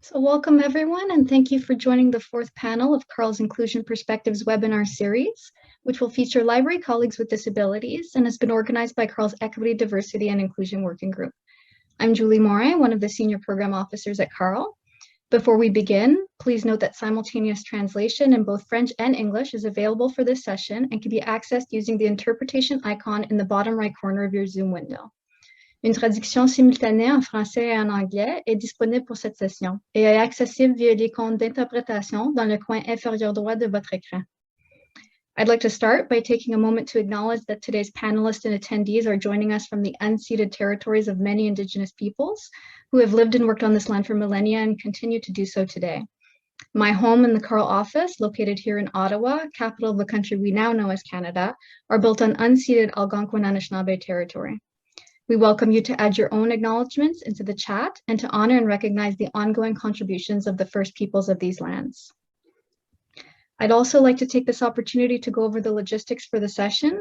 So welcome everyone, and thank you for joining the fourth panel of Carl's Inclusion Perspectives webinar series, which will feature library colleagues with disabilities and has been organized by Carl's Equity, Diversity, and Inclusion Working Group. I'm Julie Moray, one of the Senior Program Officers at Carl. Before we begin, please note that simultaneous translation in both French and English is available for this session and can be accessed using the interpretation icon in the bottom right corner of your Zoom window. Une traduction simultanée en français et en anglais est disponible pour cette session et est accessible via l'icône d'interprétation dans le coin inférieur droit de votre écran. I'd like to start by taking a moment to acknowledge that today's panelists and attendees are joining us from the unceded territories of many Indigenous peoples who have lived and worked on this land for millennia and continue to do so today. My home and the Carl office, located here in Ottawa, capital of the country we now know as Canada, are built on unceded Algonquin Anishinaabe territory. We welcome you to add your own acknowledgements into the chat and to honor and recognize the ongoing contributions of the First Peoples of these lands. I'd also like to take this opportunity to go over the logistics for the session.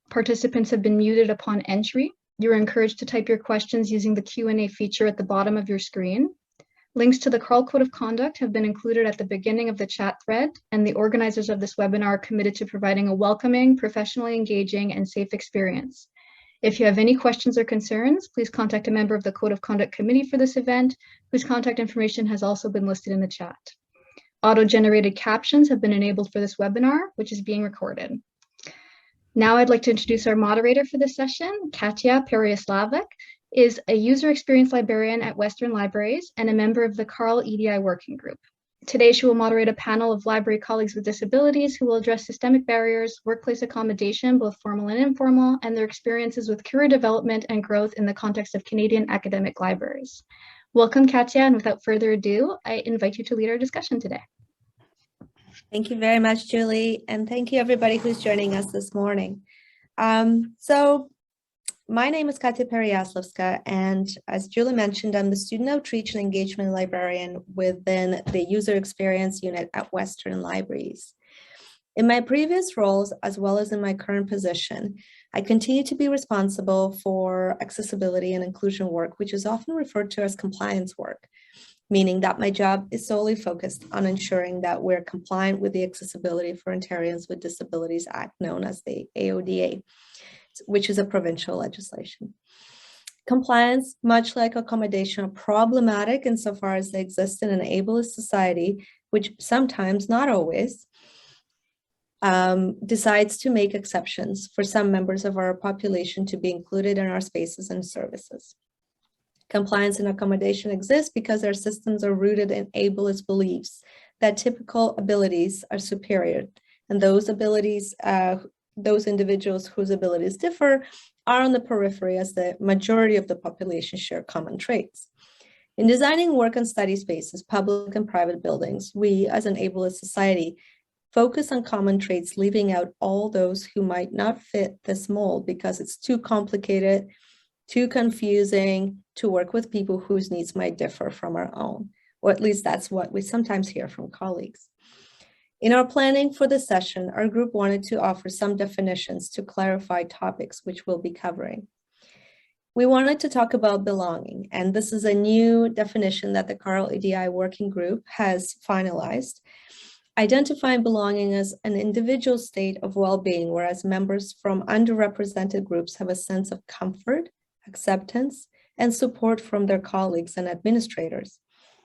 Participants have been muted upon entry. You're encouraged to type your questions using the Q&A feature at the bottom of your screen. Links to the Carl Code of Conduct have been included at the beginning of the chat thread, and the organizers of this webinar are committed to providing a welcoming, professionally engaging, and safe experience. If you have any questions or concerns, please contact a member of the Code of Conduct Committee for this event, whose contact information has also been listed in the chat. Auto-generated captions have been enabled for this webinar, which is being recorded. Now I'd like to introduce our moderator for this session. Katya Peryaslavik is a user experience librarian at Western Libraries and a member of the Carl EDI Working Group. Today, she will moderate a panel of library colleagues with disabilities who will address systemic barriers, workplace accommodation, both formal and informal, and their experiences with career development and growth in the context of Canadian academic libraries. Welcome, Katya, and without further ado, I invite you to lead our discussion today. Thank you very much, Julie, and thank you everybody who's joining us this morning. My name is Katya Peryaslavska, and as Julie mentioned, I'm the Student Outreach and Engagement Librarian within the User Experience Unit at Western Libraries. In my previous roles, as well as in my current position, I continue to be responsible for accessibility and inclusion work, which is often referred to as compliance work, meaning that my job is solely focused on ensuring that we're compliant with the Accessibility for Ontarians with Disabilities Act, known as the AODA, which is a provincial legislation. Compliance, much like accommodation, are problematic insofar as they exist in an ableist society, which sometimes, not always, decides to make exceptions for some members of our population to be included in our spaces and services. Compliance and accommodation exist because our systems are rooted in ableist beliefs that typical abilities are superior, and those abilities, those individuals whose abilities differ are on the periphery as the majority of the population share common traits. In designing work and study spaces, public and private buildings, we as an ableist society focus on common traits, leaving out all those who might not fit this mold because it's too complicated, too confusing to work with people whose needs might differ from our own, or at least that's what we sometimes hear from colleagues. In our planning for this session, our group wanted to offer some definitions to clarify topics which we'll be covering. We wanted to talk about belonging, and this is a new definition that the Carl EDI Working Group has finalized, identifying belonging as an individual state of well-being, whereas members from underrepresented groups have a sense of comfort, acceptance, and support from their colleagues and administrators.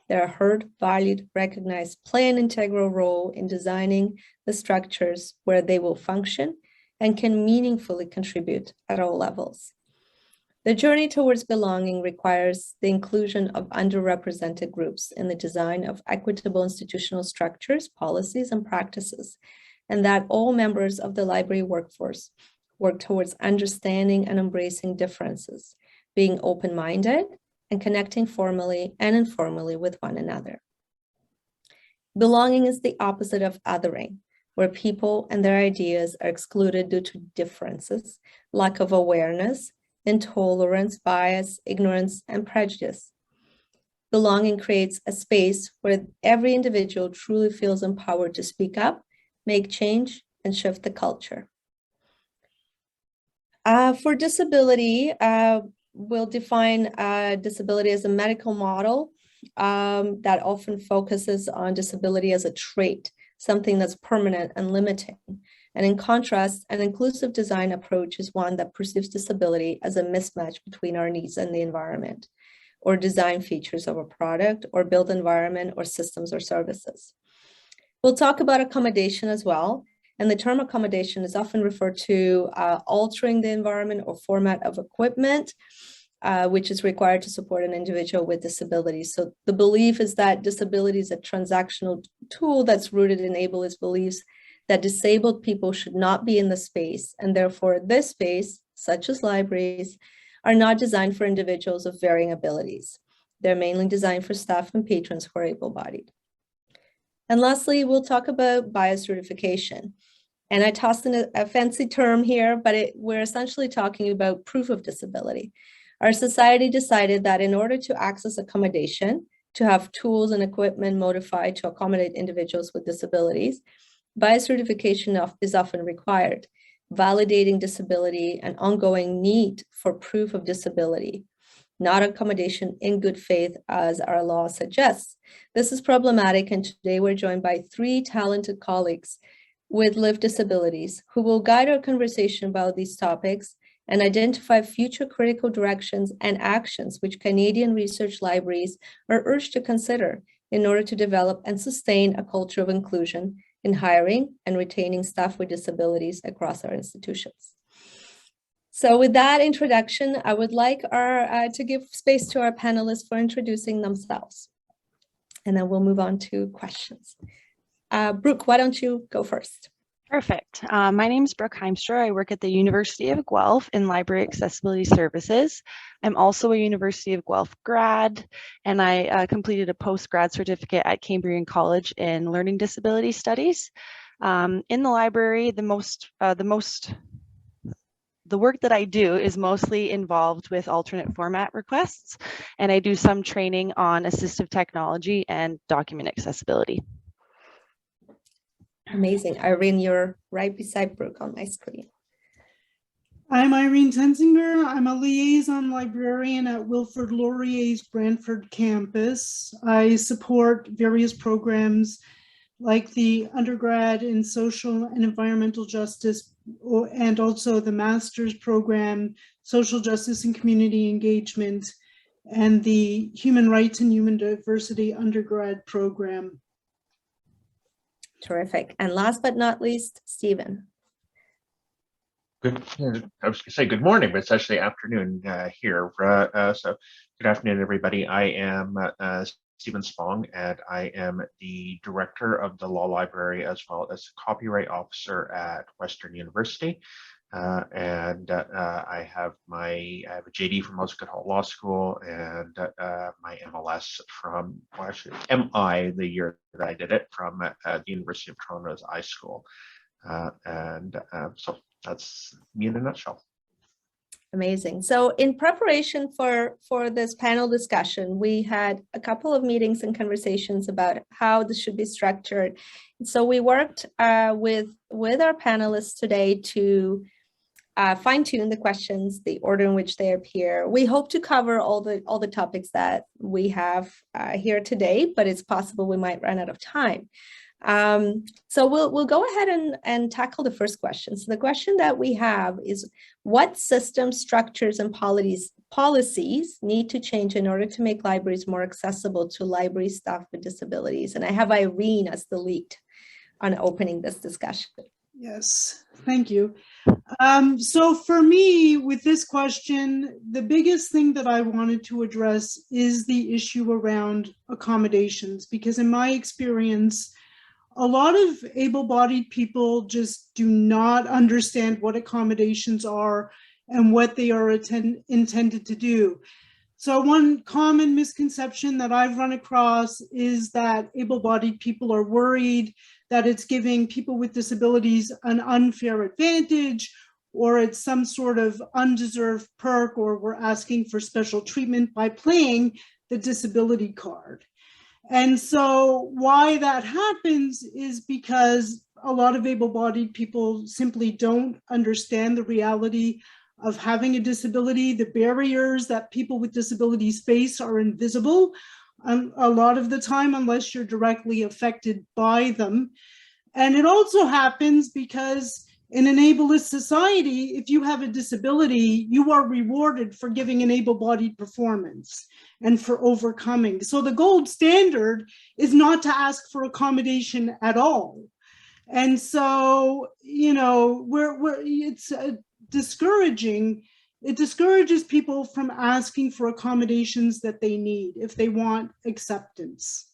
They are heard, valued, recognized, play an integral role in designing the structures where they will function and can meaningfully contribute at all levels. The journey towards belonging requires the inclusion of underrepresented groups in the design of equitable institutional structures, policies, and practices, and that all members of the library workforce work towards understanding and embracing differences, being open-minded, and connecting formally and informally with one another. Belonging is the opposite of othering, where people and their ideas are excluded due to differences, lack of awareness, intolerance, bias, ignorance, and prejudice. Belonging creates a space where every individual truly feels empowered to speak up, make change, and shift the culture. For disability, we'll define disability as a medical model that often focuses on disability as a trait, something that's permanent and limiting. And in contrast, an inclusive design approach is one that perceives disability as a mismatch between our needs and the environment, or design features of a product, or built environment, or systems or services. We'll talk about accommodation as well. And the term accommodation is often referred to altering the environment or format of equipment, which is required to support an individual with disabilities. So the belief is that disability is a transactional tool that's rooted in ableist beliefs that disabled people should not be in the space, and therefore this space, such as libraries, are not designed for individuals of varying abilities. They're mainly designed for staff and patrons who are able-bodied. And lastly, we'll talk about bias certification. And I tossed in a fancy term here, but we're essentially talking about proof of disability. Our society decided that in order to access accommodation, to have tools and equipment modified to accommodate individuals with disabilities, bias certification is often required, validating disability and ongoing need for proof of disability, not accommodation in good faith as our law suggests. This is problematic, and today we're joined by 3 talented colleagues with lived disabilities who will guide our conversation about these topics and identify future critical directions and actions which Canadian research libraries are urged to consider in order to develop and sustain a culture of inclusion in hiring and retaining staff with disabilities across our institutions. So with that introduction, I would like to give space to our panelists for introducing themselves. And then we'll move on to questions. Brooke, why don't you go first? Perfect. My name is Brooke Heimstra. I work at the University of Guelph in Library Accessibility Services. I'm also a University of Guelph grad, and I completed a post-grad certificate at Cambrian College in Learning Disability Studies. In the library, the work that I do is mostly involved with alternate format requests, and I do some training on assistive technology and document accessibility. Amazing. Irene, you're right beside Brooke on my screen. I'm Irene Tensinger. I'm a liaison librarian at Wilfrid Laurier's Brantford campus. I support various programs like the undergrad in social and environmental justice, and also the master's program, social justice and community engagement, and the human rights and human diversity undergrad program. Terrific. And last but not least, Stephen. I was going to say good morning, but it's actually afternoon here. So good afternoon, everybody. I am Stephen Spong, and I am the director of the Law Library as well as copyright officer at Western University. I have a JD from Osgoode Hall Law School and my MLS from, well, actually MI the year that I did it from the University of Toronto's iSchool. So that's me in a nutshell. Amazing. So in preparation for this panel discussion, we had a couple of meetings and conversations about how this should be structured. So we worked with our panelists today to fine-tune the questions, the order in which they appear. We hope to cover all the topics that we have here today, but it's possible we might run out of time. So we'll go ahead and tackle the first question. So the question that we have is, what systems, structures, and policies need to change in order to make libraries more accessible to library staff with disabilities? And I have Irene as the lead on opening this discussion. Yes, thank you. So for me, with this question, the biggest thing that I wanted to address is the issue around accommodations, because in my experience, a lot of able-bodied people just do not understand what accommodations are and what they are intended to do. So one common misconception that I've run across is that able-bodied people are worried that it's giving people with disabilities an unfair advantage, or it's some sort of undeserved perk, or we're asking for special treatment by playing the disability card. And so why that happens is because a lot of able-bodied people simply don't understand the reality of having a disability. The barriers that people with disabilities face are invisible. a lot of the time, unless you're directly affected by them. And it also happens because in an ableist society, if you have a disability, you are rewarded for giving an able-bodied performance and for overcoming. So the gold standard is not to ask for accommodation at all. And so, you know, it's discouraging. It discourages people from asking for accommodations that they need if they want acceptance.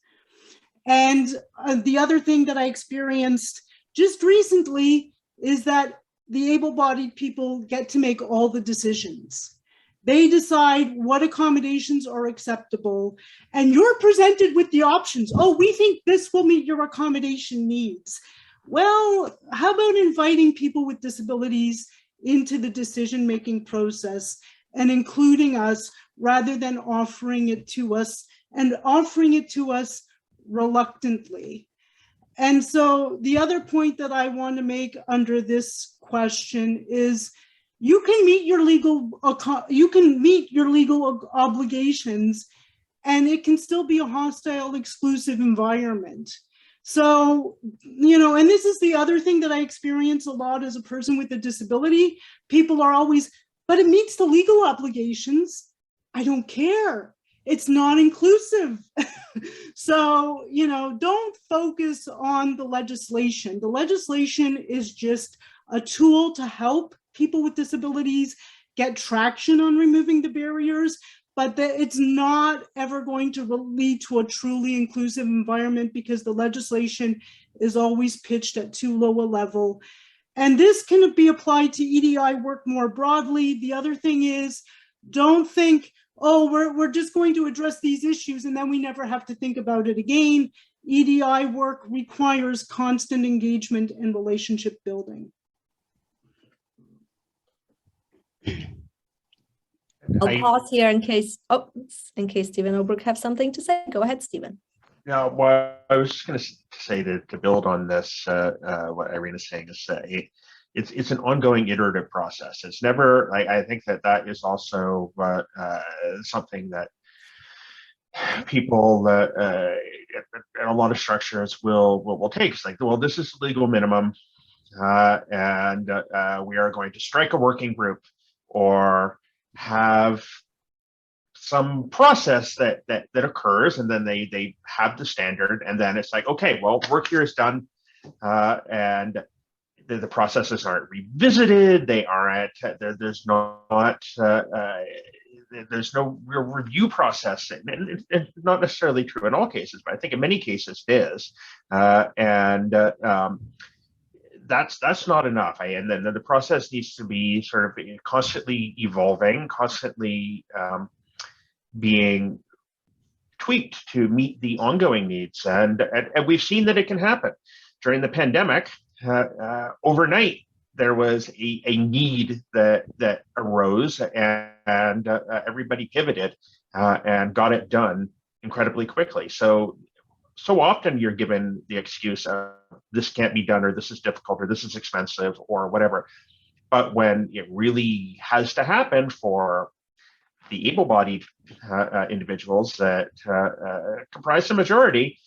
And the other thing that I experienced just recently is that the able-bodied people get to make all the decisions. They decide what accommodations are acceptable, and you're presented with the options. Oh, we think this will meet your accommodation needs. Well, how about inviting people with disabilities into the decision-making process and including us rather than offering it to us, and offering it to us reluctantly. And so the other point that I want to make under this question is you can meet your legal obligations, and it can still be a hostile, exclusive environment. So, you know, and this is the other thing that I experience a lot as a person with a disability. People are always, but it meets the legal obligations. I don't care. It's not inclusive. So, you know, don't focus on the legislation. The legislation is just a tool to help people with disabilities get traction on removing the barriers, but it's not ever going to lead to a truly inclusive environment because the legislation is always pitched at too low a level. And this can be applied to EDI work more broadly. The other thing is, don't think, oh, we're just going to address these issues and then we never have to think about it again. EDI work requires constant engagement and relationship building. I'll pause here in case Stephen Obrook have something to say. Go ahead, Stephen. Yeah, well, I was just going to say to build on this, what Irina's saying is it's an ongoing iterative process. It's never, I think that is also something that people in a lot of structures will take. It's like, well, this is the legal minimum, and we are going to strike a working group or have some process that occurs, and then they have the standard, and then it's like, okay, well, work here is done, and the processes aren't revisited. They aren't. There's no real review process, and it's not necessarily true in all cases, but I think in many cases it is, and that's not enough. And then the process needs to be sort of constantly evolving, constantly being tweaked to meet the ongoing needs, and we've seen that it can happen. During the pandemic, overnight there was a need that arose, and everybody pivoted and got it done incredibly quickly. So often you're given the excuse of this can't be done, or this is difficult, or this is expensive, or whatever. But when it really has to happen for the able-bodied individuals that comprise the majority,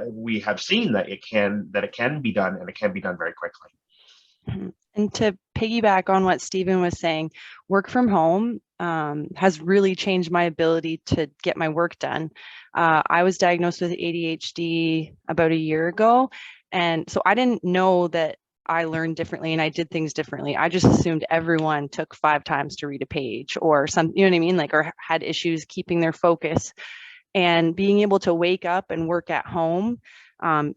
we have seen that it can be done, and it can be done very quickly. And to piggyback on what Stephen was saying, work from home has really changed my ability to get my work done. I was diagnosed with ADHD about a year ago, and so I didn't know that I learned differently and I did things differently. I just assumed everyone took 5 times to read a page or some, you know what I mean? Like, or had issues keeping their focus. And being able to wake up and work at home,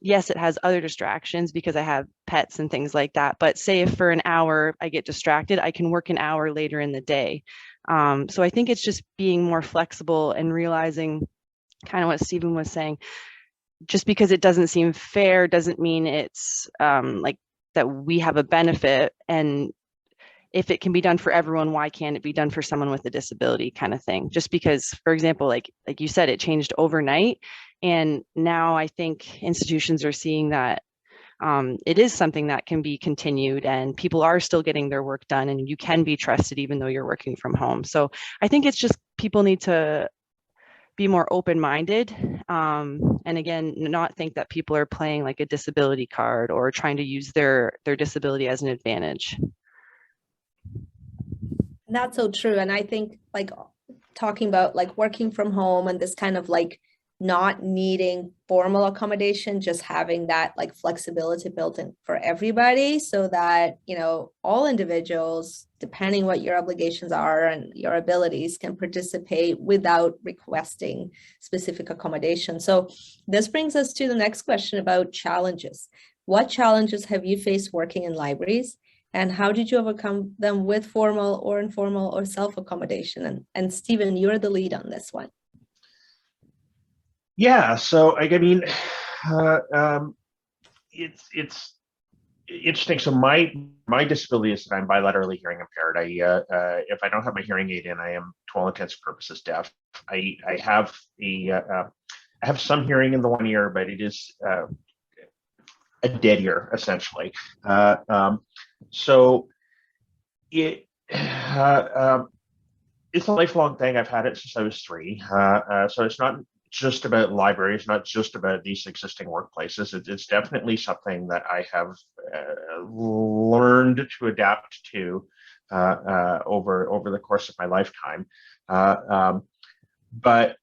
yes, it has other distractions because I have pets and things like that. But say if for an hour I get distracted, I can work an hour later in the day. So I think it's just being more flexible and realizing kind of what Stephen was saying. Just because it doesn't seem fair doesn't mean it's like that we have a benefit, and if it can be done for everyone, why can't it be done for someone with a disability, kind of thing? Just because, for example, like you said, it changed overnight, and now I think institutions are seeing that it is something that can be continued, and people are still getting their work done, and you can be trusted even though you're working from home. So I think it's just people need to be more open-minded, and again, not think that people are playing like a disability card or trying to use their disability as an advantage. That's so true. And I think like talking about like working from home and this kind of like not needing formal accommodation, just having that like flexibility built in for everybody so that, you know, all individuals, depending what your obligations are and your abilities, can participate without requesting specific accommodation. So this brings us to the next question about challenges. What challenges have you faced working in libraries? And how did you overcome them with formal or informal or self-accommodation? And Stephen, you're the lead on this one. Yeah, so I mean, it's interesting. So my disability is that I'm bilaterally hearing impaired. If I don't have my hearing aid in, I am, to all intents and purposes, deaf. I have I have some hearing in the one ear, but it is a dead ear essentially. So it's a lifelong thing. I've had it since I was 3. So it's not just about libraries, not just about these existing workplaces. It's definitely something that I have learned to adapt to over the course of my lifetime. But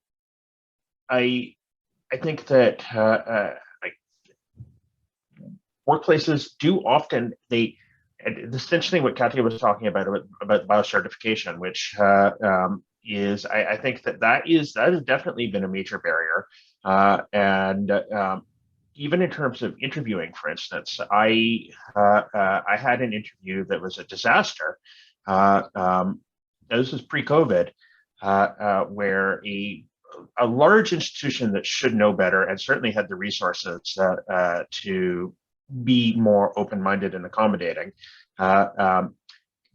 I think that like workplaces do often, essentially what Katya was talking about biocertification, which is, I think that has definitely been a major barrier. And even in terms of interviewing, for instance, I had an interview that was a disaster. This was pre-COVID, where a large institution that should know better and certainly had the resources to be more open-minded and accommodating,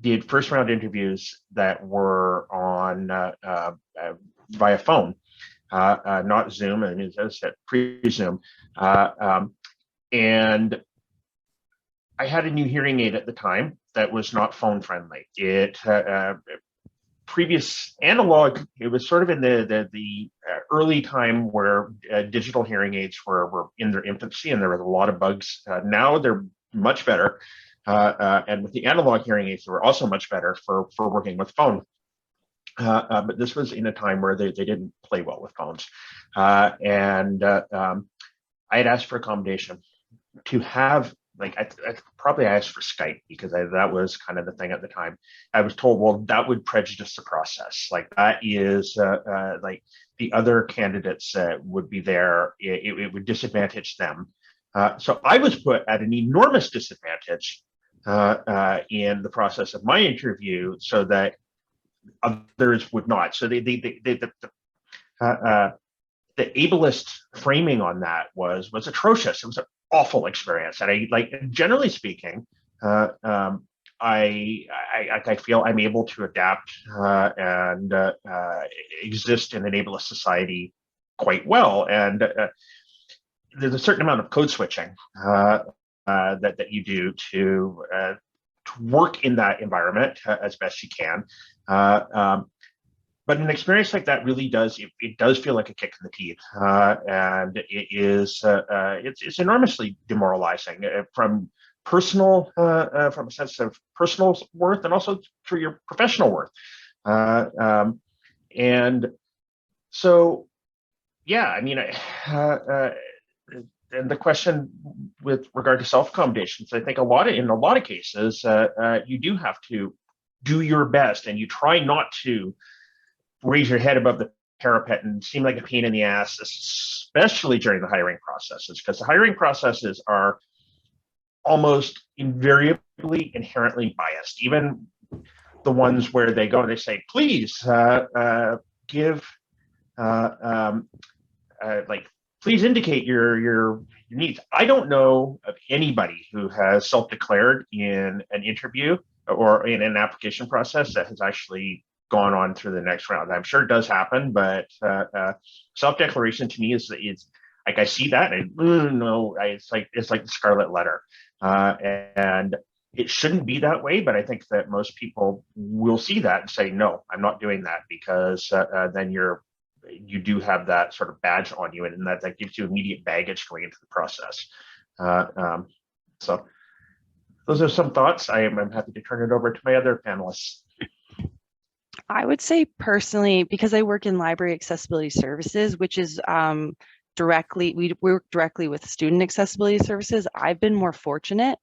did first round interviews that were on via phone, not Zoom, and as I said, pre-Zoom. And I had a new hearing aid at the time that was not phone friendly. It previous analog, it was sort of in the early time where digital hearing aids were in their infancy, and there was a lot of bugs. Now they're much better. And with the analog hearing aids, they were also much better for working with phone. But this was in a time where they didn't play well with phones. And I had asked for accommodation to have, like, I probably asked for Skype because that was kind of the thing at the time. I was told, well, that would prejudice the process. Like, that is like the other candidates would be there. It would disadvantage them. So I was put at an enormous disadvantage in the process of my interview, so that others would not. So the ableist framing on that was atrocious. It was an awful experience, and generally speaking, I feel I'm able to adapt and exist in an ableist society quite well. And there's a certain amount of code switching that you do to work in that environment as best you can. But an experience like that really does, it does feel like a kick in the teeth, and it is it's enormously demoralizing from personal, from a sense of personal worth, and also for your professional worth. And so, yeah, I mean, and the question with regard to self-accommodations, I think in a lot of cases, you do have to do your best, and you try not to raise your head above the parapet and seem like a pain in the ass, especially during the hiring processes, because the hiring processes are almost invariably inherently biased. Even the ones where they go and they say, please give please indicate your needs. I don't know of anybody who has self-declared in an interview or in an application process that has actually gone on through the next round. I'm sure it does happen, but self-declaration to me is like, I see that and no, it's like the scarlet letter, and it shouldn't be that way. But I think that most people will see that and say, no, I'm not doing that, because then you're you do have that sort of badge on you, and that gives you immediate baggage going into the process. So those are some thoughts. I'm happy to turn it over to my other panelists. I would say personally, because I work in library accessibility services, which is we work directly with student accessibility services, I've been more fortunate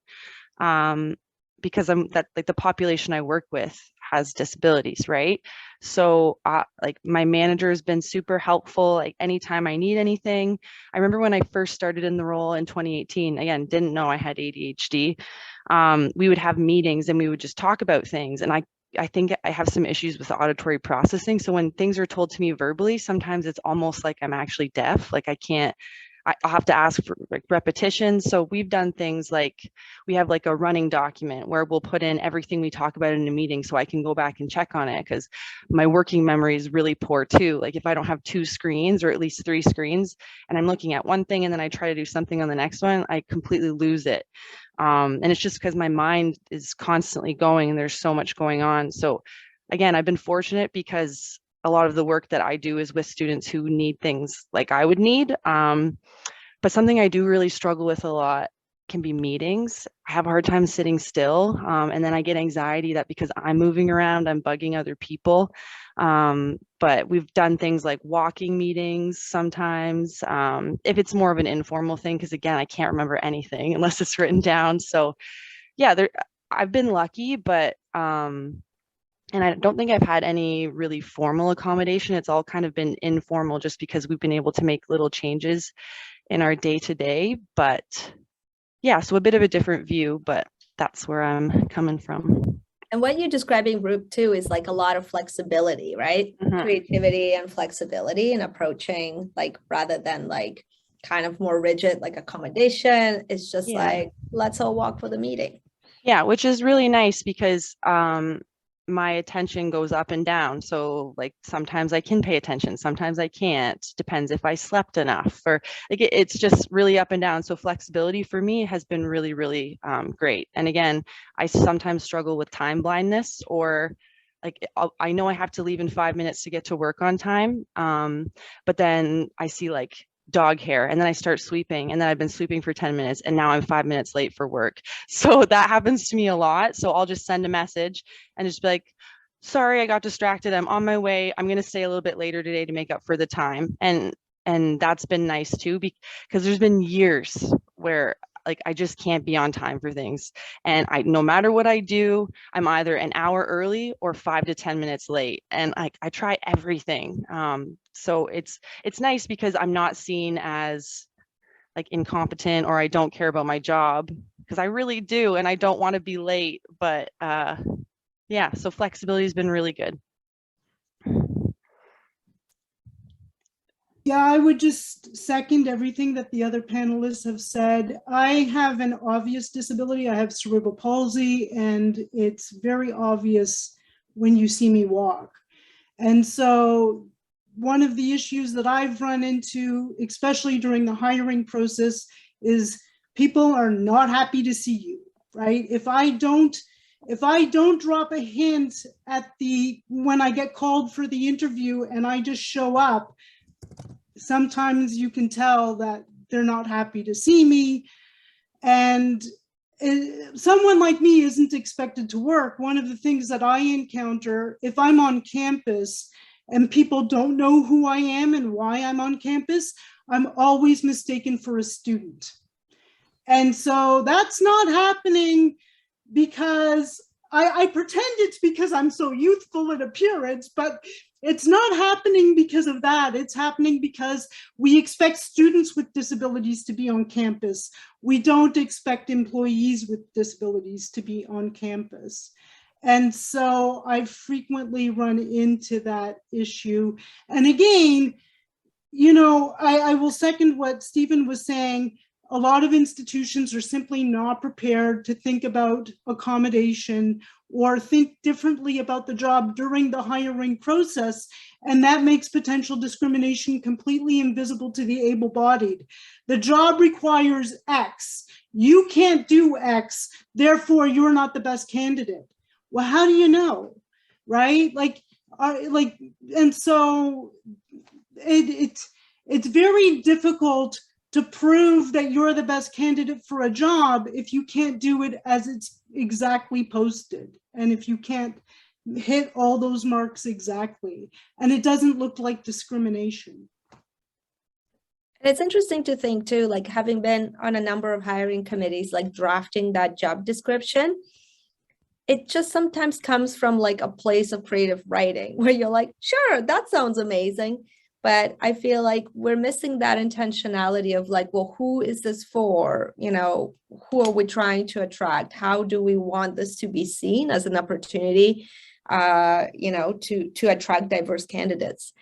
because the population I work with has disabilities, right? So like my manager has been super helpful, like anytime I need anything. I remember when I first started in the role in 2018, again, didn't know I had ADHD. We would have meetings and we would just talk about things. And I think I have some issues with auditory processing. So when things are told to me verbally, sometimes it's almost like I'm actually deaf. Like I'll have to ask for like repetitions. So we've done things like we have like a running document where we'll put in everything we talk about in a meeting so I can go back and check on it, because my working memory is really poor too. Like if I don't have 2 screens or at least 3 screens and I'm looking at one thing and then I try to do something on the next one, I completely lose it. And it's just because my mind is constantly going and there's so much going on. So again, I've been fortunate because a lot of the work that I do is with students who need things like I would need. But something I do really struggle with a lot can be meetings. I have a hard time sitting still. And then I get anxiety that because I'm moving around, I'm bugging other people. But we've done things like walking meetings sometimes, if it's more of an informal thing, because again, I can't remember anything unless it's written down. So yeah, I've been lucky, but and I don't think I've had any really formal accommodation. It's all kind of been informal just because we've been able to make little changes in our day-to-day. But yeah, so a bit of a different view, but that's where I'm coming from. And what you're describing, Group 2, is like a lot of flexibility, right? Creativity and flexibility in approaching, like rather than like kind of more rigid, like accommodation. It's just like, let's all walk for the meeting. Yeah, which is really nice because my attention goes up and down. So like sometimes I can pay attention, sometimes I can't, depends if I slept enough, or like it's just really up and down. So flexibility for me has been really, really great. And again, I sometimes struggle with time blindness, or like I know I have to leave in 5 minutes to get to work on time. But then I see like dog hair and then I start sweeping, and then I've been sweeping for 10 minutes and now I'm 5 minutes late for work. So that happens to me a lot. So I'll just send a message and just be like, sorry, I got distracted. I'm on my way. I'm going to stay a little bit later today to make up for the time. And that's been nice too, because there's been years where like I just can't be on time for things. And no matter what I do, I'm either an hour early or 5 to 10 minutes late. And I try everything. So it's nice because I'm not seen as like incompetent or I don't care about my job, because I really do and I don't want to be late. But yeah, so flexibility has been really good. Yeah, I would just second everything that the other panelists have said. I have an obvious disability. I have cerebral palsy, and it's very obvious when you see me walk. And so one of the issues that I've run into, especially during the hiring process, is people are not happy to see you, right? If I don't drop a hint when I get called for the interview and I just show up, sometimes you can tell that they're not happy to see me. And someone like me isn't expected to work. One of the things that I encounter if I'm on campus and people don't know who I am and why I'm on campus, I'm always mistaken for a student. And so that's not happening because I pretend it's because I'm so youthful in appearance, but it's not happening because of that. It's happening because we expect students with disabilities to be on campus. We don't expect employees with disabilities to be on campus. And so I frequently run into that issue. And again, you know, I will second what Stephen was saying. A lot of institutions are simply not prepared to think about accommodation or think differently about the job during the hiring process. And that makes potential discrimination completely invisible to the able-bodied. The job requires X. You can't do X, therefore you're not the best candidate. Well, how do you know, right? And so it's very difficult to prove that you're the best candidate for a job if you can't do it as it's exactly posted, and if you can't hit all those marks exactly, and it doesn't look like discrimination. And it's interesting to think too, like having been on a number of hiring committees, like drafting that job description, it just sometimes comes from like a place of creative writing where you're like, sure, that sounds amazing. But I feel like we're missing that intentionality of like, well, who is this for? You know, who are we trying to attract? How do we want this to be seen as an opportunity, you know, to attract diverse candidates?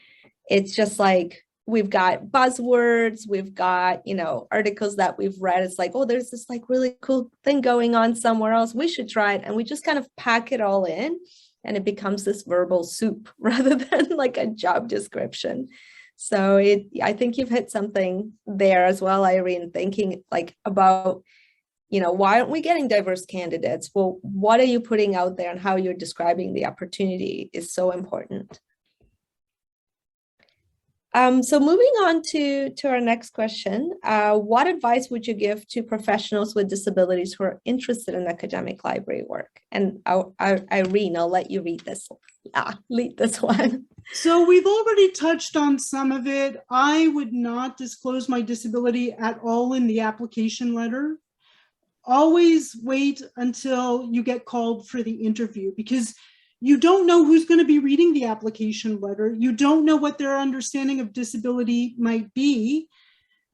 It's just like, we've got buzzwords, we've got, you know, articles that we've read. It's like, oh, there's this like really cool thing going on somewhere else, we should try it. And we just kind of pack it all in, and it becomes this verbal soup rather than like a job description. So I think you've hit something there as well, Irene, thinking like about, you know, why aren't we getting diverse candidates? Well, what are you putting out there, and how you're describing the opportunity is so important. So moving on to our next question, what advice would you give to professionals with disabilities who are interested in academic library work? And Irene, I'll let you lead this one. So we've already touched on some of it. I would not disclose my disability at all in the application letter. Always wait until you get called for the interview, because you don't know who's going to be reading the application letter. You don't know what their understanding of disability might be.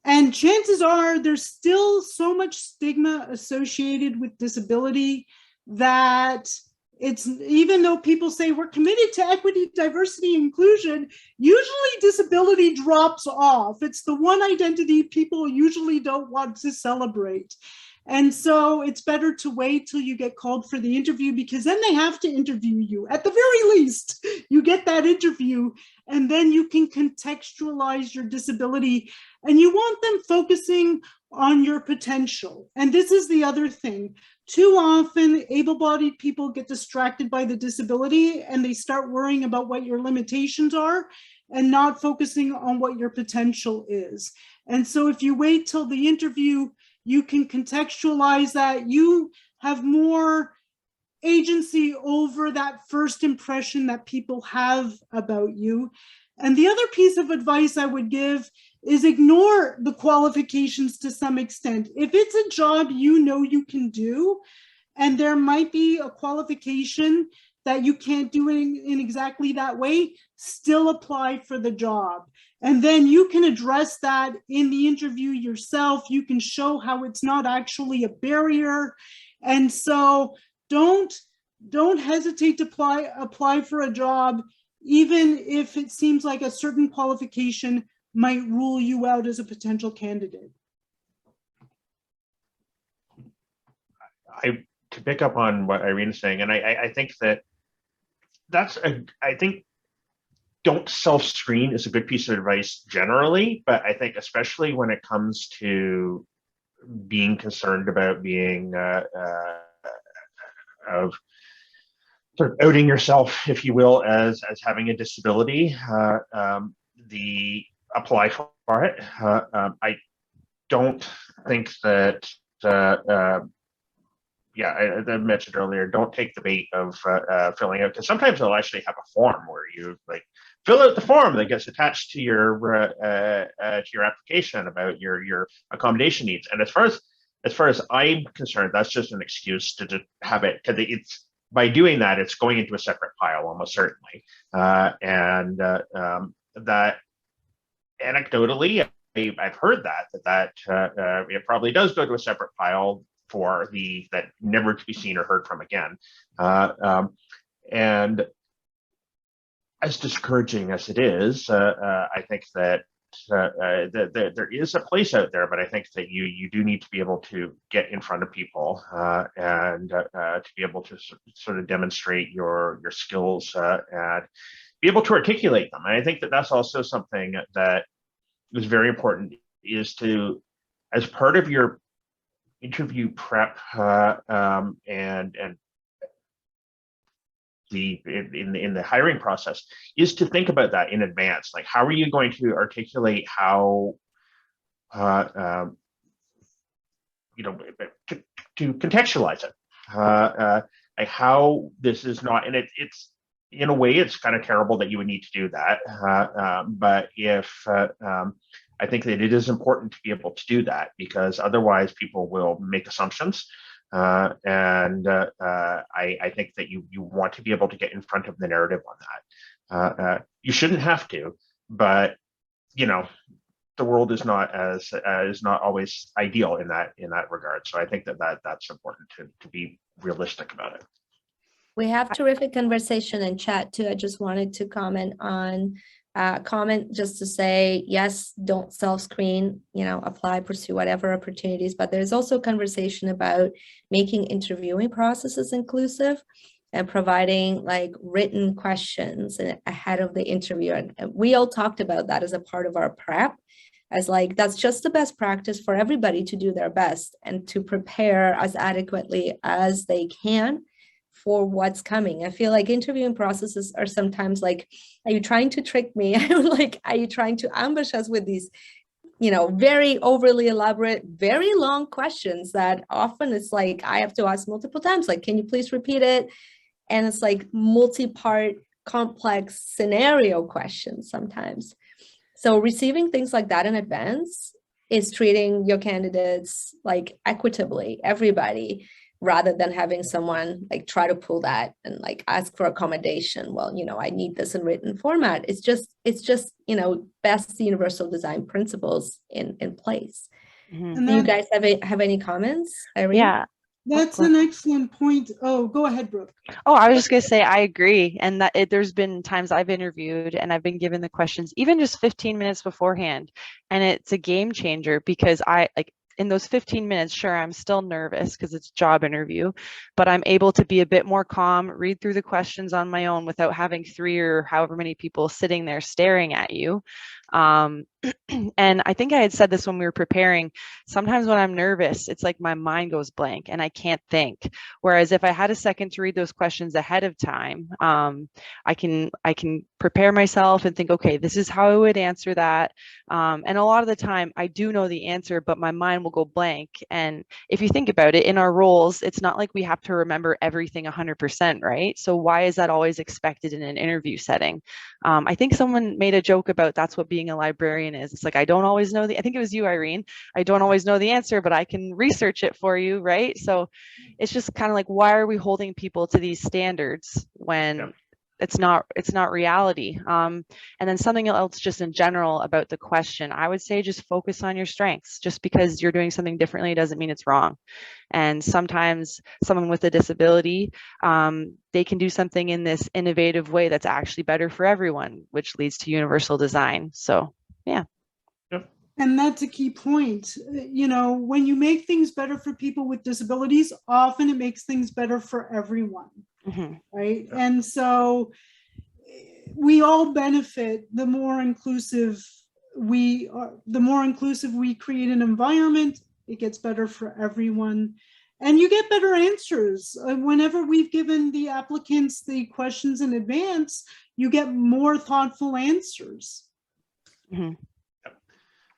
And chances are there's still so much stigma associated with disability that it's, even though people say we're committed to equity, diversity, inclusion, usually disability drops off. It's the one identity people usually don't want to celebrate. And so it's better to wait till you get called for the interview, because then they have to interview you. At the very least, you get that interview, and then you can contextualize your disability, and you want them focusing on your potential. And this is the other thing. Too often, able-bodied people get distracted by the disability, and they start worrying about what your limitations are and not focusing on what your potential is. And so if you wait till the interview, you can contextualize that. You have more agency over that first impression that people have about you. And the other piece of advice I would give is ignore the qualifications to some extent. If it's a job you know you can do, and there might be a qualification that you can't do in exactly that way, still apply for the job. And then you can address that in the interview yourself. You can show how it's not actually a barrier. And so don't hesitate to apply for a job, even if it seems like a certain qualification might rule you out as a potential candidate. To pick up on what Irene's saying, and I think I think don't self-screen is a good piece of advice generally, but I think especially when it comes to being concerned about being of sort of outing yourself, if you will, as having a disability, the apply for it. I don't think that yeah, I mentioned earlier, don't take the bait of filling out, because sometimes they'll actually have a form where you like fill out the form that gets attached to your application about your accommodation needs. And as far as I'm concerned, that's just an excuse to have it, because it's, by doing that, it's going into a separate pile almost certainly. That anecdotally, I've heard that it probably does go to a separate pile for that never to be seen or heard from again. And as discouraging as it is, I think that there is a place out there, but I think that you do need to be able to get in front of people and to be able to sort of demonstrate your skills and be able to articulate them. And I think that that's also something that is very important, is to, as part of your interview prep and in the hiring process is to think about that in advance. Like, how are you going to articulate how to contextualize it, like how this is not, and it's in a way it's kind of terrible that you would need to do that, but if I think that it is important to be able to do that, because otherwise people will make assumptions, and I think that you want to be able to get in front of the narrative on that. You shouldn't have to, but the world is not always ideal in that regard. So I think that's important to be realistic about it. We have terrific conversation in chat too. I just wanted to comment just to say, yes, don't self-screen, apply, pursue whatever opportunities, but there's also conversation about making interviewing processes inclusive and providing like written questions ahead of the interview. And we all talked about that as a part of our prep, as like, that's just the best practice for everybody to do their best and to prepare as adequately as they can for what's coming. I feel like interviewing processes are sometimes like, are you trying to trick me? Like, are you trying to ambush us with these, very overly elaborate, very long questions that often it's like, I have to ask multiple times, like, can you please repeat it? And it's like multi-part complex scenario questions sometimes. So receiving things like that in advance is treating your candidates like equitably, everybody, rather than having someone like try to pull that and like ask for accommodation. Well, I need this in written format. It's just, best universal design principles in place. Mm-hmm. Do you guys have any comments, Irene? Yeah. That's an excellent point. Oh, go ahead, Brooke. Oh, I was just going to say, I agree. And that there's been times I've interviewed and I've been given the questions, even just 15 minutes beforehand. And it's a game changer, because in those 15 minutes, sure, I'm still nervous because it's a job interview, but I'm able to be a bit more calm, read through the questions on my own without having 3 or however many people sitting there staring at you. And I think I had said this when we were preparing, sometimes when I'm nervous, it's like my mind goes blank and I can't think. Whereas if I had a second to read those questions ahead of time, I can prepare myself and think, okay, this is how I would answer that. And a lot of the time I do know the answer, but my mind will go blank. And if you think about it, in our roles, it's not like we have to remember everything 100%, right? So why is that always expected in an interview setting? I think someone made a joke about that's what being a librarian is. It's like, I don't always know I think it was you, Irene. I don't always know the answer, but I can research it for you, right? So it's just kind of like, why are we holding people to these standards when it's not reality? And then something else just in general about the question, I would say just focus on your strengths. Just because you're doing something differently doesn't mean it's wrong. And sometimes someone with a disability, they can do something in this innovative way that's actually better for everyone, which leads to universal design. So yeah. And that's a key point. When you make things better for people with disabilities, often it makes things better for everyone. Mm-hmm. Right. Yeah. And so we all benefit the more inclusive we create an environment, it gets better for everyone. And you get better answers. Whenever we've given the applicants the questions in advance, you get more thoughtful answers. Mm-hmm.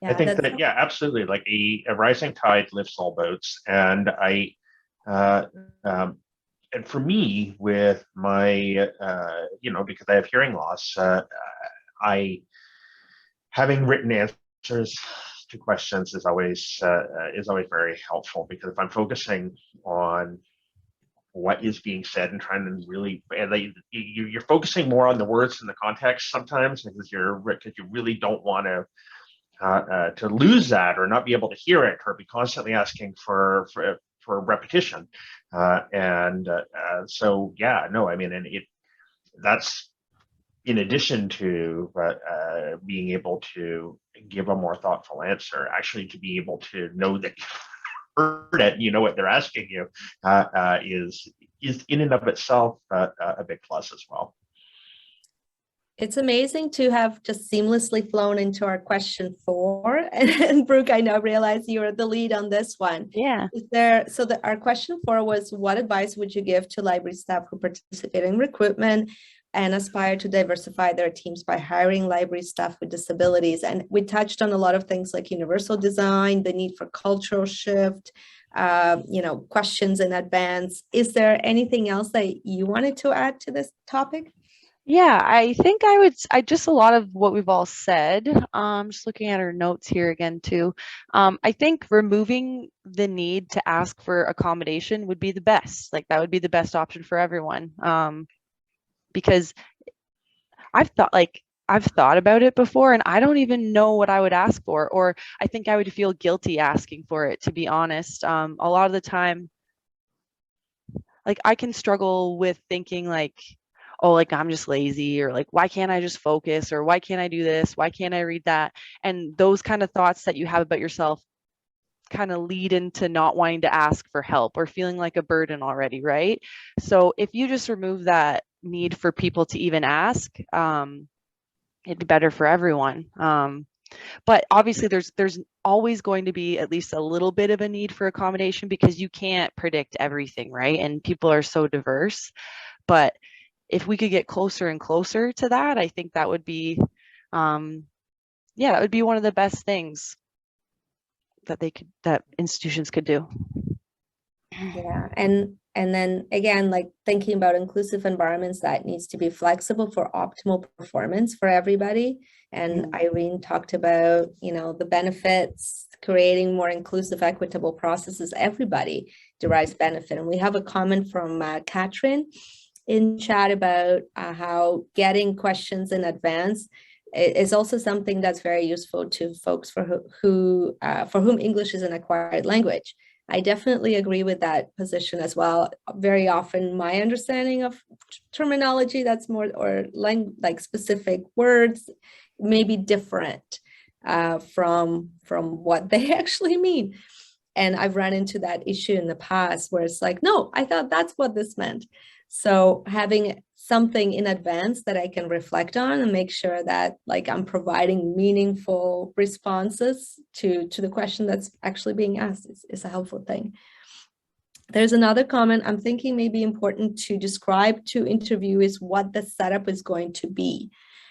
Yeah, I think that, yeah, absolutely. Like a rising tide lifts all boats. And and for me, with my, because I have hearing loss, having written answers to questions is always very helpful, because if I'm focusing on what is being said and trying to really, and you're focusing more on the words and the context sometimes, because you really don't want to lose that or not be able to hear it or be constantly asking for repetition. So yeah, no, I mean, and that's in addition to being able to give a more thoughtful answer, actually to be able to know that you've heard it, you know what they're asking you, is in and of itself a big plus as well. It's amazing to have just seamlessly flown into our question 4. And Brooke, I now realize you're the lead on this one. Yeah. Our question 4 was, what advice would you give to library staff who participate in recruitment and aspire to diversify their teams by hiring library staff with disabilities? And we touched on a lot of things like universal design, the need for cultural shift, questions in advance. Is there anything else that you wanted to add to this topic? Yeah, I think I just a lot of what we've all said. Just looking at our notes here again too. I think removing the need to ask for accommodation would be the best. Like that would be the best option for everyone. Because I've thought about it before and I don't even know what I would ask for, or I think I would feel guilty asking for it, to be honest. A lot of the time, like I can struggle with thinking like, oh, like I'm just lazy, or like, why can't I just focus, or why can't I do this? Why can't I read that? And those kind of thoughts that you have about yourself kind of lead into not wanting to ask for help or feeling like a burden already, right? So if you just remove that need for people to even ask, it'd be better for everyone. But obviously there's always going to be at least a little bit of a need for accommodation because you can't predict everything, right? And people are so diverse. But if we could get closer and closer to that, I think that would be, that would be one of the best things that institutions could do. Yeah, and then again, like thinking about inclusive environments, that needs to be flexible for optimal performance for everybody. And Irene talked about, the benefits, creating more inclusive, equitable processes. Everybody derives benefit. And we have a comment from Katrin in chat about how getting questions in advance is also something that's very useful to folks for whom English is an acquired language. I definitely agree with that position as well. Very often my understanding of terminology that's more, or like specific words, may be different from what they actually mean. And I've run into that issue in the past where it's like, no, I thought that's what this meant. So having something in advance that I can reflect on and make sure that like I'm providing meaningful responses to the question that's actually being asked is a helpful thing. There's another comment. I'm thinking may be important to describe to interviewees what the setup is going to be,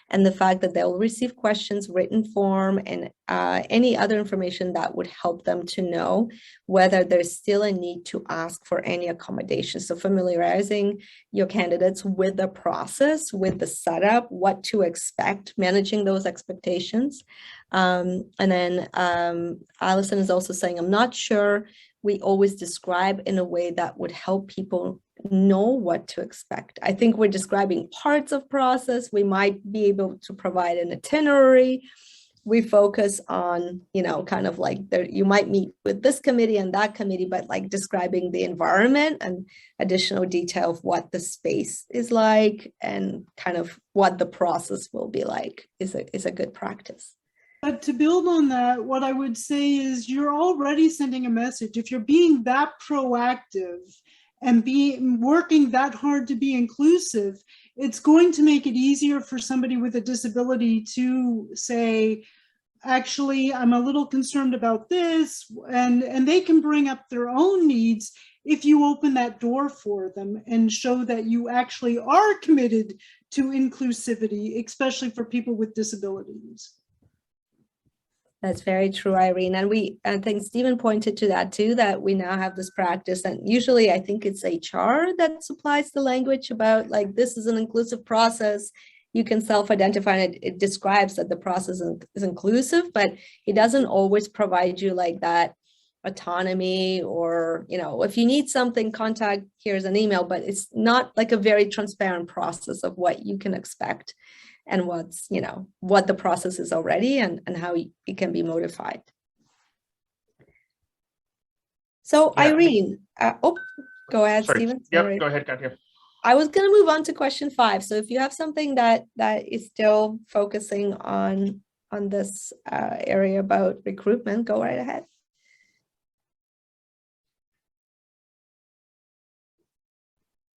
and the fact that they'll receive questions, written form, and any other information that would help them to know whether there's still a need to ask for any accommodation. So familiarizing your candidates with the process, with the setup, what to expect, managing those expectations. And then Allison is also saying, I'm not sure we always describe in a way that would help people know what to expect. I think we're describing parts of process. We might be able to provide an itinerary. We focus on, kind of like you might meet with this committee and that committee, but like describing the environment and additional detail of what the space is like and kind of what the process will be like is a good practice. But to build on that, what I would say is you're already sending a message. If you're being that proactive and working that hard to be inclusive, it's going to make it easier for somebody with a disability to say, actually, I'm a little concerned about this, and they can bring up their own needs if you open that door for them and show that you actually are committed to inclusivity, especially for people with disabilities. That's very true, Irene. And I think Stephen pointed to that too, that we now have this practice. And usually I think it's HR that supplies the language about like, this is an inclusive process. You can self-identify, and it describes that the process is inclusive, but it doesn't always provide you like that autonomy, or, if you need something, contact, here's an email, but it's not like a very transparent process of what you can expect and what's, what the process is already and how it can be modified. So yeah. Irene, go ahead, Sorry. Stephen. Yep, go ahead, Katya. I was going to move on to question 5. So if you have something that is still focusing on this area about recruitment, go right ahead.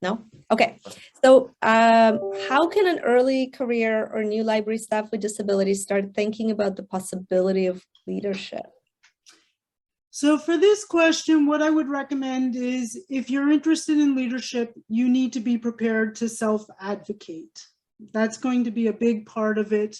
No? Okay. So how can an early career or new library staff with disabilities start thinking about the possibility of leadership? So for this question, what I would recommend is if you're interested in leadership, you need to be prepared to self-advocate. That's going to be a big part of it.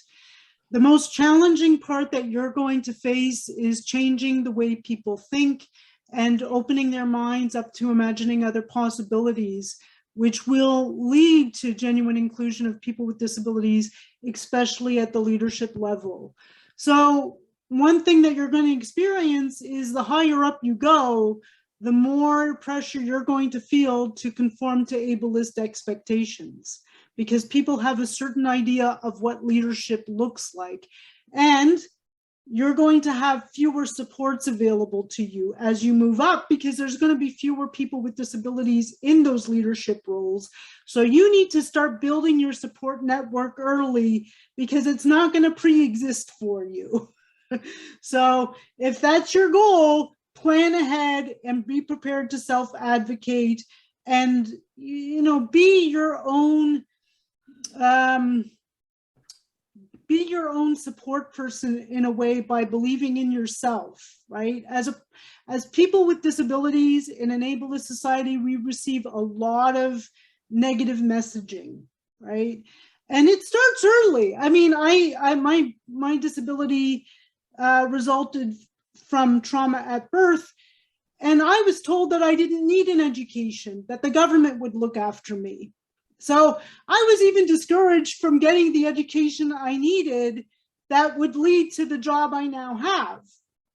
The most challenging part that you're going to face is changing the way people think and opening their minds up to imagining other possibilities, which will lead to genuine inclusion of people with disabilities, especially at the leadership level. So one thing that you're going to experience is the higher up you go, the more pressure you're going to feel to conform to ableist expectations, because people have a certain idea of what leadership looks like. And you're going to have fewer supports available to you as you move up, because there's going to be fewer people with disabilities in those leadership roles. So you need to start building your support network early, because it's not going to pre-exist for you. So if that's your goal, plan ahead and be prepared to self-advocate, and be your own support person in a way, by believing in yourself, right? As people with disabilities in an ableist society, we receive a lot of negative messaging, right? And it starts early. I mean, my disability resulted from trauma at birth, and I was told that I didn't need an education, that the government would look after me. So I was even discouraged from getting the education I needed that would lead to the job I now have.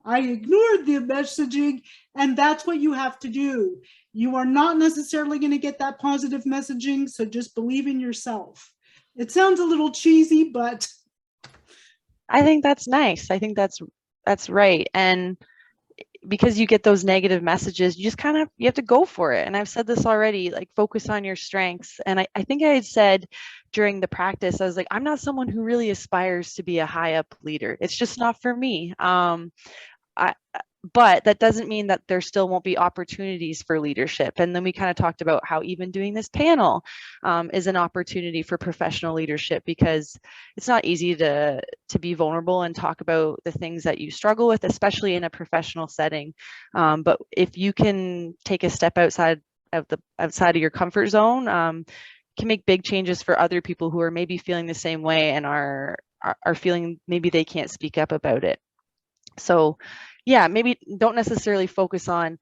I ignored the messaging, and that's what you have to do. You are not necessarily going to get that positive messaging, so just believe in yourself. It sounds a little cheesy, but I think that's nice. I think that's right. And because you get those negative messages, you just you have to go for it. And I've said this already, like, focus on your strengths. And I think I had said during the practice, I was like, I'm not someone who really aspires to be a high up leader. It's just not for me. But that doesn't mean that there still won't be opportunities for leadership. And then we kind of talked about how even doing this panel is an opportunity for professional leadership, because it's not easy to be vulnerable and talk about the things that you struggle with, especially in a professional setting. But if you can take a step outside of your comfort zone, can make big changes for other people who are maybe feeling the same way and are feeling maybe they can't speak up about it. So yeah, maybe don't necessarily focus on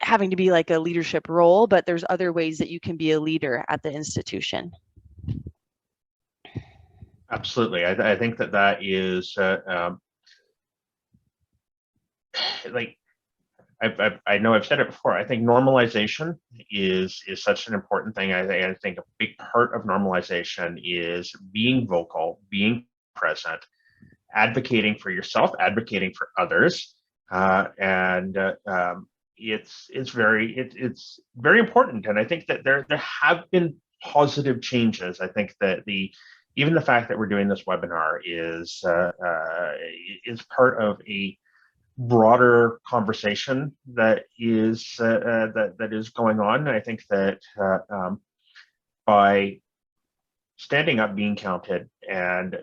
having to be like a leadership role, but there's other ways that you can be a leader at the institution. Absolutely. I think that is like, I know I've said it before. I think normalization is such an important thing. I think a big part of normalization is being vocal, being present, advocating for yourself, advocating for others, and it's very important. And I think that there have been positive changes. I think that even the fact that we're doing this webinar is part of a broader conversation that is going on. I think that by standing up, being counted, and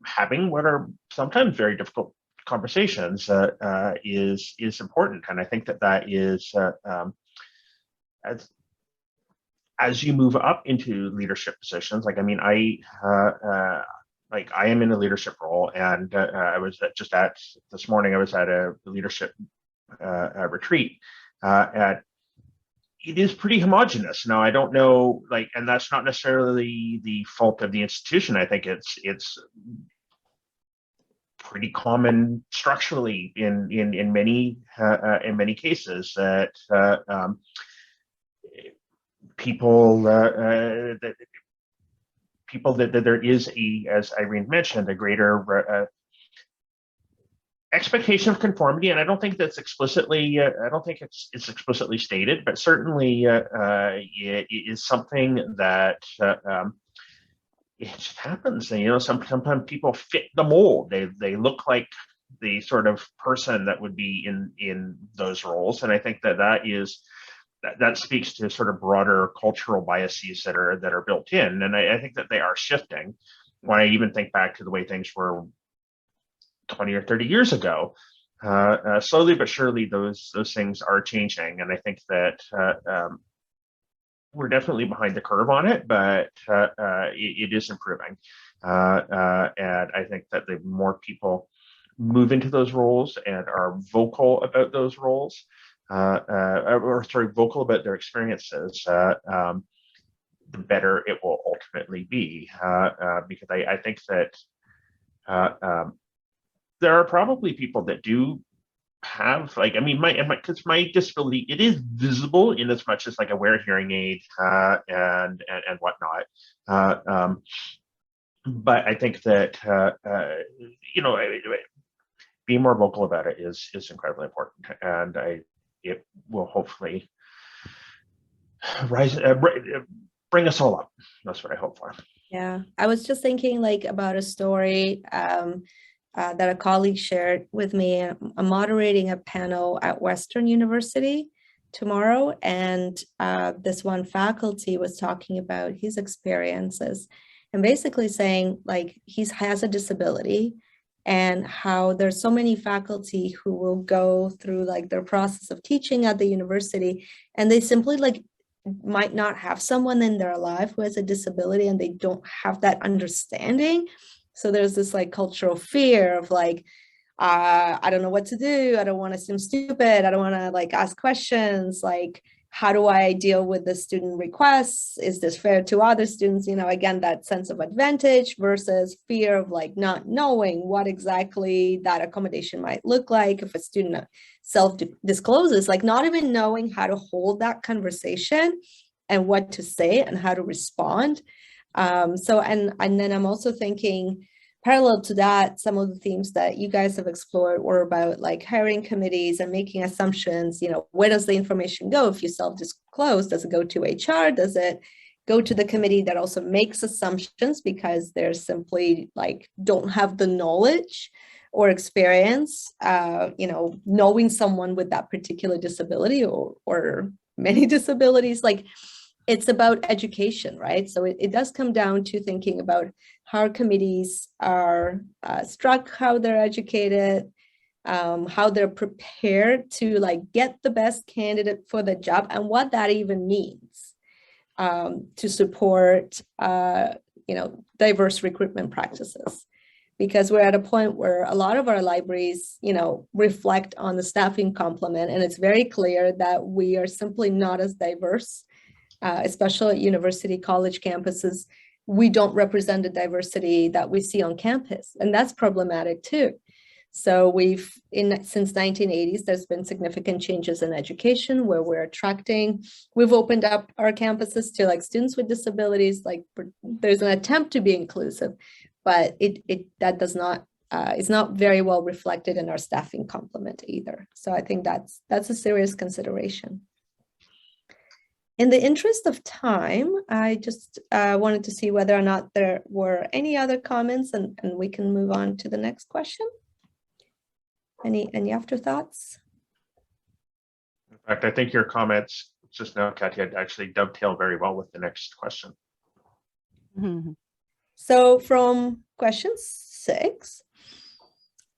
having what are sometimes very difficult conversations is important. And I think that is as you move up into leadership positions. Like, I mean, I am in a leadership role, and I was this morning I was at a leadership retreat, and it is pretty homogenous. Now, I don't know, and that's not necessarily the fault of the institution. I think it's pretty common structurally in many cases that people that there is as Irene mentioned, a greater expectation of conformity. And I don't think that's explicitly it's explicitly stated, but certainly it is something that it just happens. And, sometimes people fit the mold. They look like the sort of person that would be in those roles. And I think that is that speaks to sort of broader cultural biases that are built in, and I think that they are shifting. When I even think back to the way things were 20 or 30 years ago, slowly but surely those things are changing, and I think that we're definitely behind the curve on it, but it is improving, and I think that the more people move into those roles and are vocal about those roles, vocal about their experiences, the better it will ultimately be. Because I think that there are probably people that do have, like, I mean, because my disability, it is visible in as much as like I wear a hearing aid and whatnot. But I think that being more vocal about it is incredibly important, and it will hopefully bring us all up. That's what I hope for. Yeah, I was just thinking like about a story that a colleague shared with me. I'm moderating a panel at Western University tomorrow, and this one faculty was talking about his experiences and basically saying like he has a disability, and how there's so many faculty who will go through like their process of teaching at the university, and they simply like might not have someone in their life who has a disability, and they don't have that understanding. So there's this like cultural fear of like, I don't know what to do. I don't want to seem stupid. I don't want to like ask questions. Like, how do I deal with the student requests? Is this fair to other students? You know, again, that sense of advantage versus fear of like not knowing what exactly that accommodation might look like if a student self-discloses, like not even knowing how to hold that conversation and what to say and how to respond. And then I'm also thinking, parallel to that, some of the themes that you guys have explored were about like hiring committees and making assumptions. You know, where does the information go if you self-disclose? Does it go to HR? Does it go to the committee that also makes assumptions because they're simply like don't have the knowledge or experience, knowing someone with that particular disability or many disabilities? Like, it's about education, right? So it does come down to thinking about how committees are struck, how they're educated, how they're prepared to like get the best candidate for the job, and what that even means to support, diverse recruitment practices. Because we're at a point where a lot of our libraries, reflect on the staffing complement, and it's very clear that we are simply not as diverse. Especially at university college campuses, we don't represent the diversity that we see on campus, and that's problematic too. So since 1980s, there's been significant changes in education where we've opened up our campuses to like students with disabilities. Like there's an attempt to be inclusive, but that does not is not very well reflected in our staffing complement either. So I think that's a serious consideration. In the interest of time, I just wanted to see whether or not there were any other comments, and we can move on to the next question. Any afterthoughts? In fact, I think your comments just now, Katya, actually dovetail very well with the next question. Mm-hmm. So from question 6,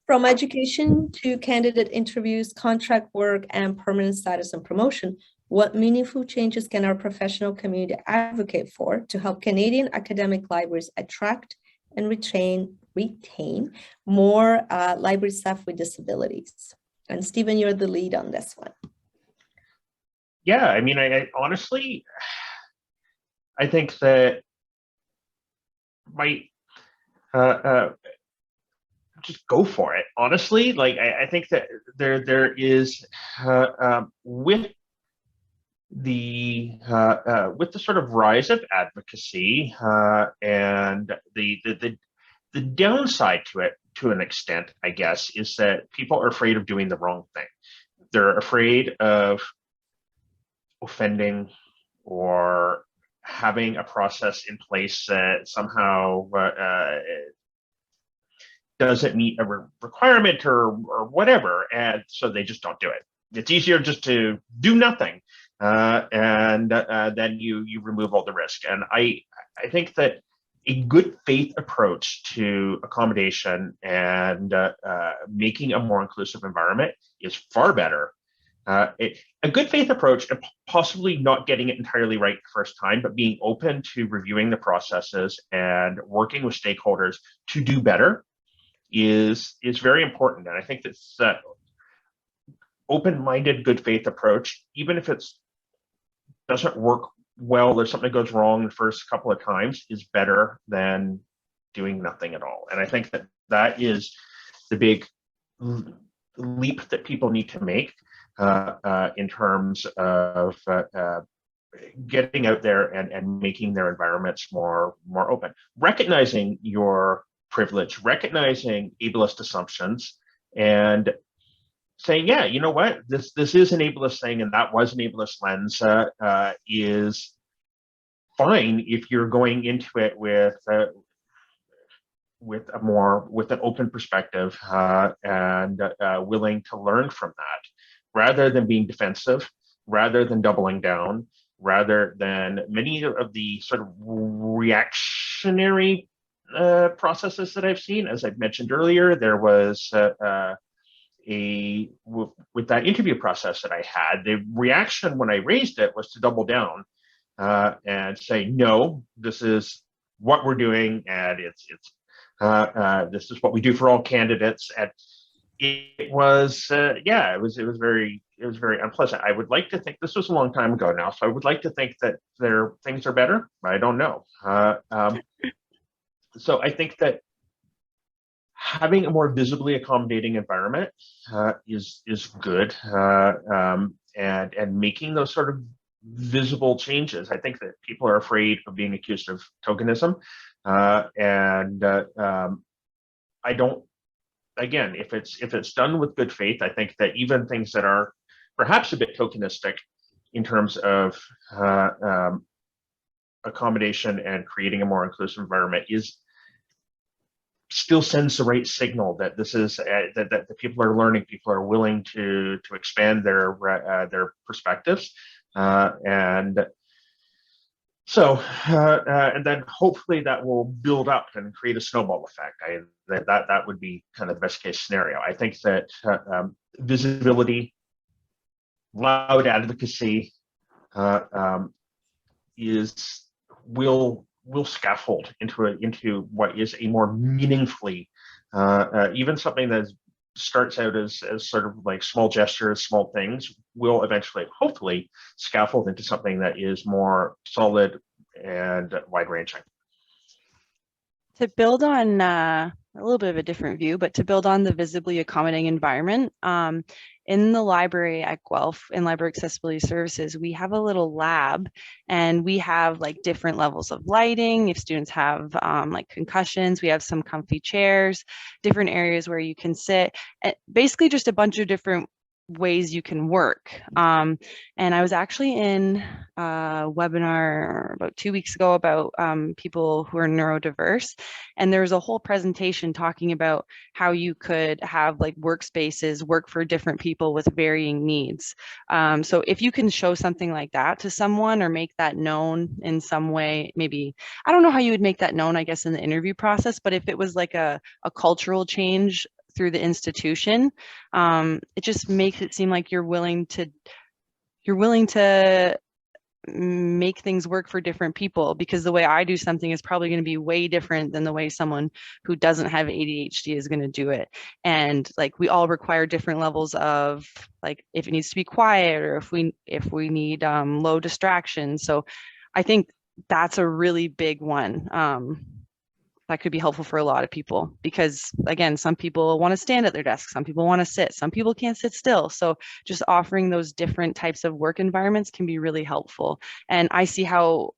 from education to candidate interviews, contract work, and permanent status and promotion, what meaningful changes can our professional community advocate for to help Canadian academic libraries attract and retain more library staff with disabilities? And Stephen, you're the lead on this one. Yeah, I mean, I honestly, I think that just go for it. Honestly, like I think that there is with the sort of rise of advocacy and the downside to it, to an extent, I guess, is that people are afraid of doing the wrong thing. They're afraid of offending or having a process in place that somehow doesn't meet a requirement or whatever, and so they just don't do it. It's easier just to do nothing and then you remove all the risk. And I think that a good faith approach to accommodation and making a more inclusive environment is far better. A good faith approach, and possibly not getting it entirely right the first time, but being open to reviewing the processes and working with stakeholders to do better is very important. And I think that's open-minded, good faith approach, even if it doesn't work well or something goes wrong the first couple of times, is better than doing nothing at all. And I think that that is the big leap that people need to make in terms of getting out there and making their environments more open, recognizing your privilege, recognizing ableist assumptions, and saying, yeah, you know what, this is an ableist thing, and that was an ableist lens, is fine if you're going into it with an open perspective and willing to learn from that, rather than being defensive, rather than doubling down, rather than many of the sort of reactionary processes that I've seen. As I've mentioned earlier, there was with that interview process that I had, the reaction when I raised it was to double down and say, no, this is what we're doing, and this is what we do for all candidates. And it was it was very unpleasant. I would like to think, this was a long time ago now, so I would like to think that things are better. I don't know. So I think that having a more visibly accommodating environment is good, and making those sort of visible changes. I think that people are afraid of being accused of tokenism, and I don't. Again, if it's done with good faith, I think that even things that are perhaps a bit tokenistic in terms of accommodation and creating a more inclusive environment still sends the right signal that this is that the people are learning, people are willing to expand their perspectives, and so and then hopefully that will build up and create a snowball effect. That would be kind of the best case scenario. I think that visibility, loud advocacy will scaffold into what is a more meaningfully, even something that starts out as sort of like small gestures, small things, will eventually, hopefully, scaffold into something that is more solid and wide-ranging. To build on a little bit of a different view, but to build on the visibly accommodating environment, in the library at Guelph, in Library Accessibility Services, we have a little lab, and we have like different levels of lighting. If students have like concussions, we have some comfy chairs, different areas where you can sit, basically just a bunch of different ways you can work. And I was actually in a webinar about 2 weeks ago about people who are neurodiverse, and there was a whole presentation talking about how you could have like workspaces work for different people with varying needs. So if you can show something like that to someone or make that known in some way, maybe, I don't know how you would make that known, I guess, in the interview process, but if it was like a cultural change through the institution, it just makes it seem like you're willing to make things work for different people, because the way I do something is probably going to be way different than the way someone who doesn't have ADHD is going to do it. And like, we all require different levels of, like, if it needs to be quiet, or if we need low distraction. So I think that's a really big one. That could be helpful for a lot of people, because again, some people want to stand at their desk, some people want to sit, some people can't sit still. So just offering those different types of work environments can be really helpful. And I see how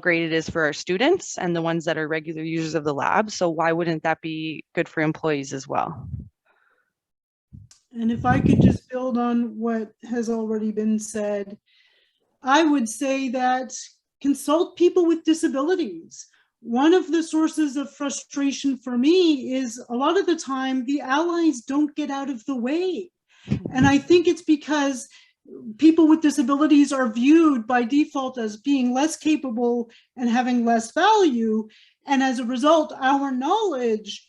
great it is for our students and the ones that are regular users of the lab. So why wouldn't that be good for employees as well? And if I could just build on what has already been said, I would say that consult people with disabilities. One of the sources of frustration for me is a lot of the time the allies don't get out of the way. And I think it's because people with disabilities are viewed by default as being less capable and having less value. And as a result, our knowledge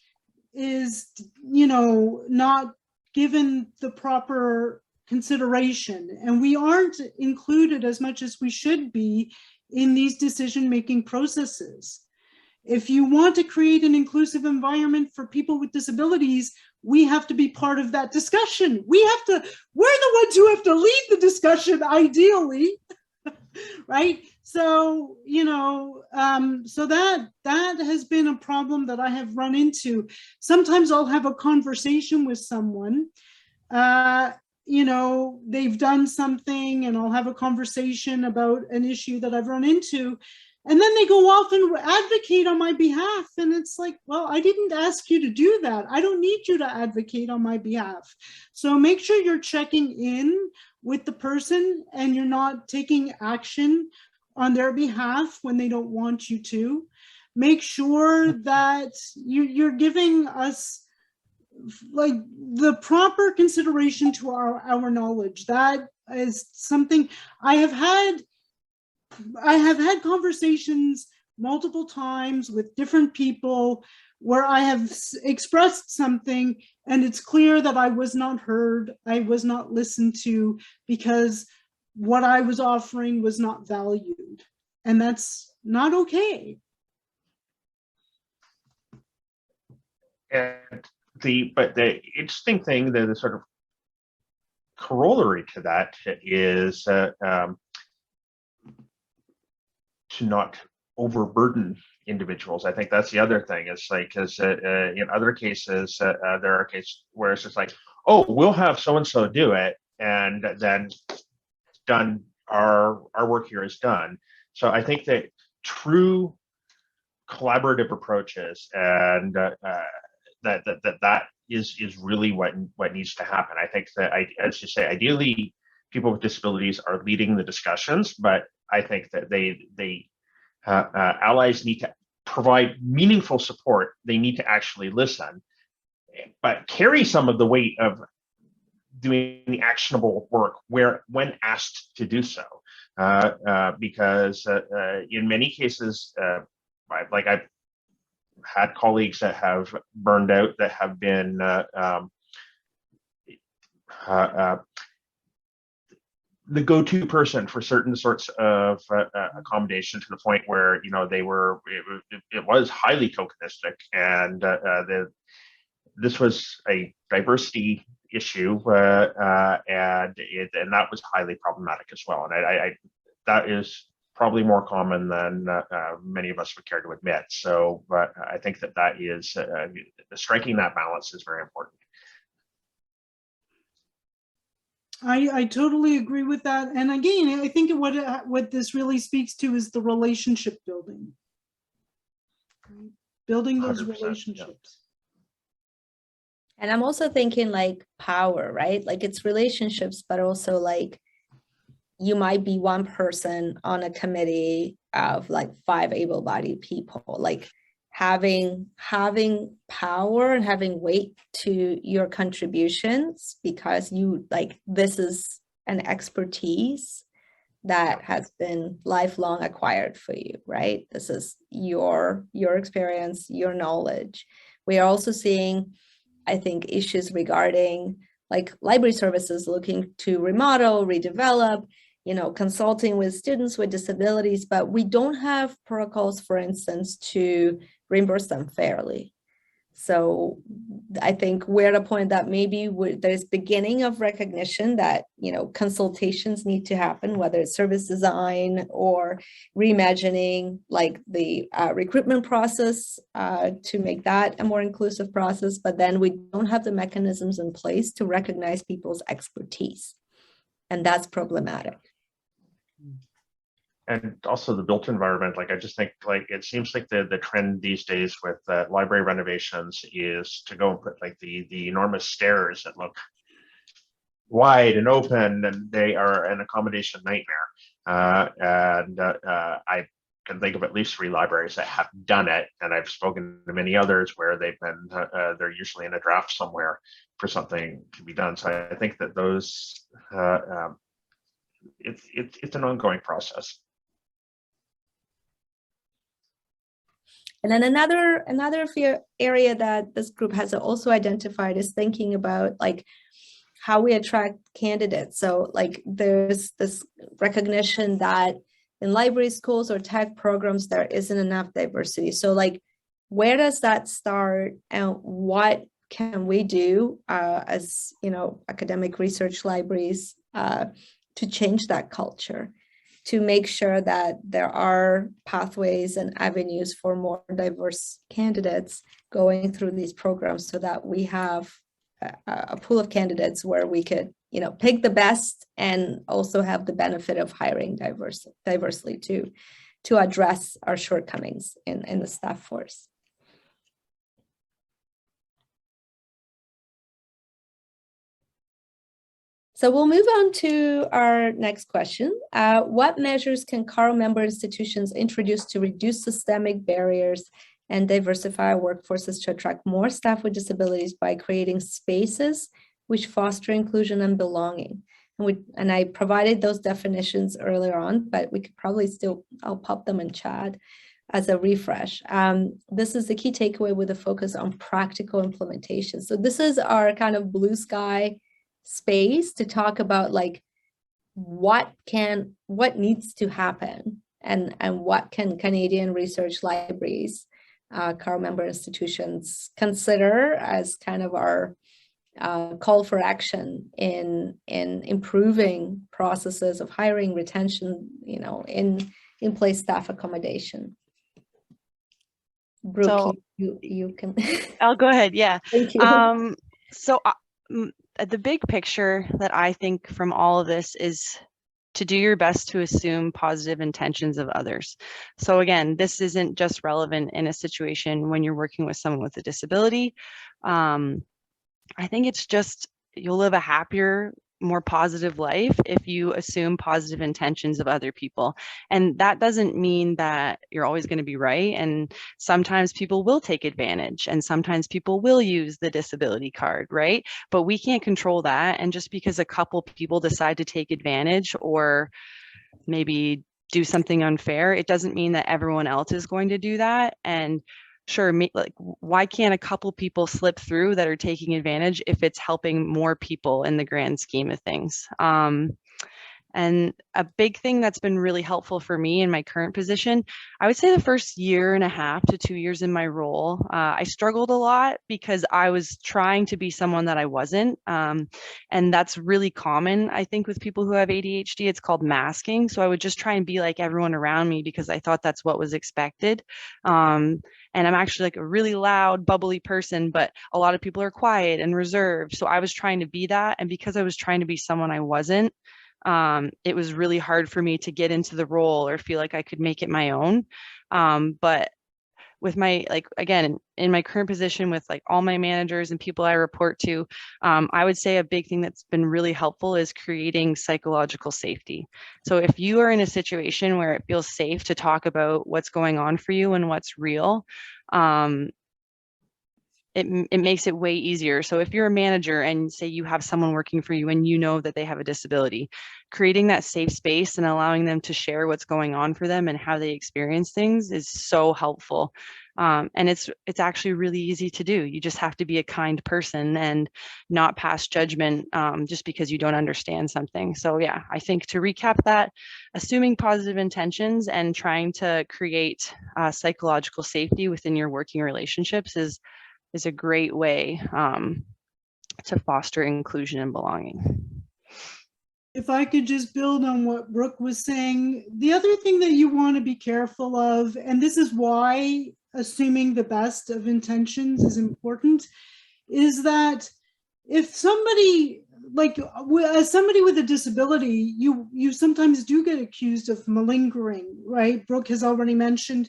is, not given the proper consideration. And we aren't included as much as we should be in these decision-making processes. If you want to create an inclusive environment for people with disabilities, we have to be part of that discussion. We're the ones who have to lead the discussion, ideally, right? So, so that has been a problem that I have run into. Sometimes I'll have a conversation with someone, they've done something, and I'll have a conversation about an issue that I've run into. And then they go off and advocate on my behalf. And it's like, well, I didn't ask you to do that. I don't need you to advocate on my behalf. So make sure you're checking in with the person and you're not taking action on their behalf when they don't want you to. Make sure that you're giving us like the proper consideration to our knowledge. That is something I have had conversations multiple times with different people where I have expressed something and it's clear that I was not heard, I was not listened to, because what I was offering was not valued. And that's not okay. And the interesting thing, the sort of corollary to that is to not overburden individuals. I think that's the other thing. It's like, because in other cases, there are cases where it's just like, oh, we'll have so-and-so do it, and then done, our work here is done. So I think that true collaborative approaches and that is really what needs to happen. I think that, as you say, ideally people with disabilities are leading the discussions, but I think that allies need to provide meaningful support. They need to actually listen, but carry some of the weight of doing the actionable work when asked to do so. Because in many cases, I've had colleagues that have burned out, that have been the go-to person for certain sorts of accommodation, to the point where it was highly tokenistic, and this was a diversity issue, and that was highly problematic as well. And I that is probably more common than many of us would care to admit. So, but I think that is striking that balance is very important. I totally agree with that. And again, I think what this really speaks to is the relationship building. Building those relationships. And I'm also thinking like power, right? Like it's relationships, but also like you might be one person on a committee of like 5 able-bodied people, like having power and having weight to your contributions, because you like, this is an expertise that has been lifelong acquired for you, right? This is your experience, your knowledge. We are also seeing, I think, issues regarding like library services looking to remodel, redevelop, consulting with students with disabilities, but we don't have protocols, for instance, to reimburse them fairly. So I think we're at a point that maybe there's beginning of recognition that, consultations need to happen, whether it's service design or reimagining like the recruitment process to make that a more inclusive process. But then we don't have the mechanisms in place to recognize people's expertise. And that's problematic. And also the built environment, like I just think like it seems like the trend these days with library renovations is to go and put like the enormous stairs that look wide and open, and they are an accommodation nightmare. I can think of at least 3 libraries that have done it, and I've spoken to many others where they've been they're usually in a draft somewhere for something to be done. So I think that those it's an ongoing process. And then another area that this group has also identified is thinking about like how we attract candidates. So like there's this recognition that in library schools or tech programs, there isn't enough diversity. So like, where does that start, and what can we do as, you know, academic research libraries to change that culture, to make sure that there are pathways and avenues for more diverse candidates going through these programs, so that we have a pool of candidates where we could, you know, pick the best and also have the benefit of hiring diversely to address our shortcomings in the staff force. So we'll move on to our next question. What measures can CARL member institutions introduce to reduce systemic barriers and diversify our workforces to attract more staff with disabilities by creating spaces which foster inclusion and belonging? And I provided those definitions earlier on, but we could probably still, I'll pop them in chat as a refresh. This is the key takeaway with a focus on practical implementation. So this is our kind of blue sky space to talk about like what needs to happen, and what can Canadian research libraries, CARL member institutions consider as kind of our call for action in improving processes of hiring, retention, you know, in place staff accommodation. Brooke, So you can. I'll go ahead. Yeah. Thank you. So the big picture that I think from all of this is to do your best to assume positive intentions of others. So again, this isn't just relevant in a situation when you're working with someone with a disability. I think it's just, you'll live a happier, more positive life if you assume positive intentions of other people. And that doesn't mean that you're always going to be right. And sometimes people will take advantage, and sometimes people will use the disability card, right? But we can't control that. And just because a couple people decide to take advantage or maybe do something unfair, it doesn't mean that everyone else is going to do that. And sure, like, why can't a couple people slip through that are taking advantage if it's helping more people in the grand scheme of things? And a big thing that's been really helpful for me in my current position, I would say the first 1.5 to 2 years in my role, I struggled a lot because I was trying to be someone that I wasn't. And that's really common, I think, with people who have ADHD. It's called masking. So I would just try and be like everyone around me because I thought that's what was expected. And I'm actually like a really loud, bubbly person, but a lot of people are quiet and reserved. So I was trying to be that. And because I was trying to be someone I wasn't, it was really hard for me to get into the role or feel like I could make it my own. But with my, like, again, in my current position with like all my managers and people I report to, I would say a big thing that's been really helpful is creating psychological safety. So if you are in a situation where it feels safe to talk about what's going on for you and what's real, it makes it way easier. So if you're a manager and say you have someone working for you and you know that they have a disability, creating that safe space and allowing them to share what's going on for them and how they experience things is so helpful. And it's actually really easy to do. You just have to be a kind person and not pass judgment just because you don't understand something. So yeah, I think to recap that, assuming positive intentions and trying to create psychological safety within your working relationships is a great way to foster inclusion and belonging. If I could just build on what Brooke was saying, the other thing that you want to be careful of, and this is why assuming the best of intentions is important, is that if somebody, like as somebody with a disability, you sometimes do get accused of malingering, right? Brooke has already mentioned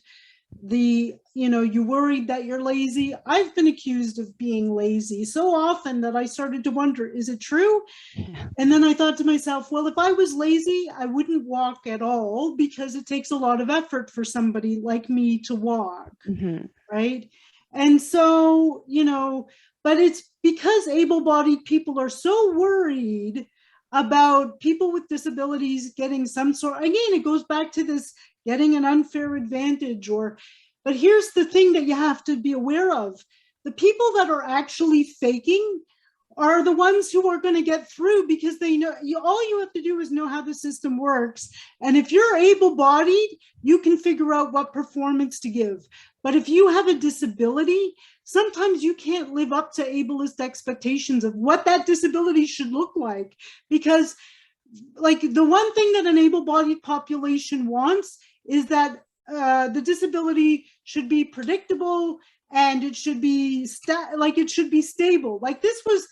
you worried that you're lazy. I've been accused of being lazy so often that I started to wonder, is it true? Yeah. And then I thought to myself, well, if I was lazy, I wouldn't walk at all because it takes a lot of effort for somebody like me to walk, right? And so, but it's because able-bodied people are so worried about people with disabilities getting some sort, again, it goes back to this getting an unfair advantage, but here's the thing that you have to be aware of. The people that are actually faking are the ones who are going to get through, because they know, all you have to do is know how the system works. And if you're able-bodied, you can figure out what performance to give. But if you have a disability, sometimes you can't live up to ableist expectations of what that disability should look like. Because like the one thing that an able-bodied population wants is that the disability should be predictable, and it should be it should be stable. Like this was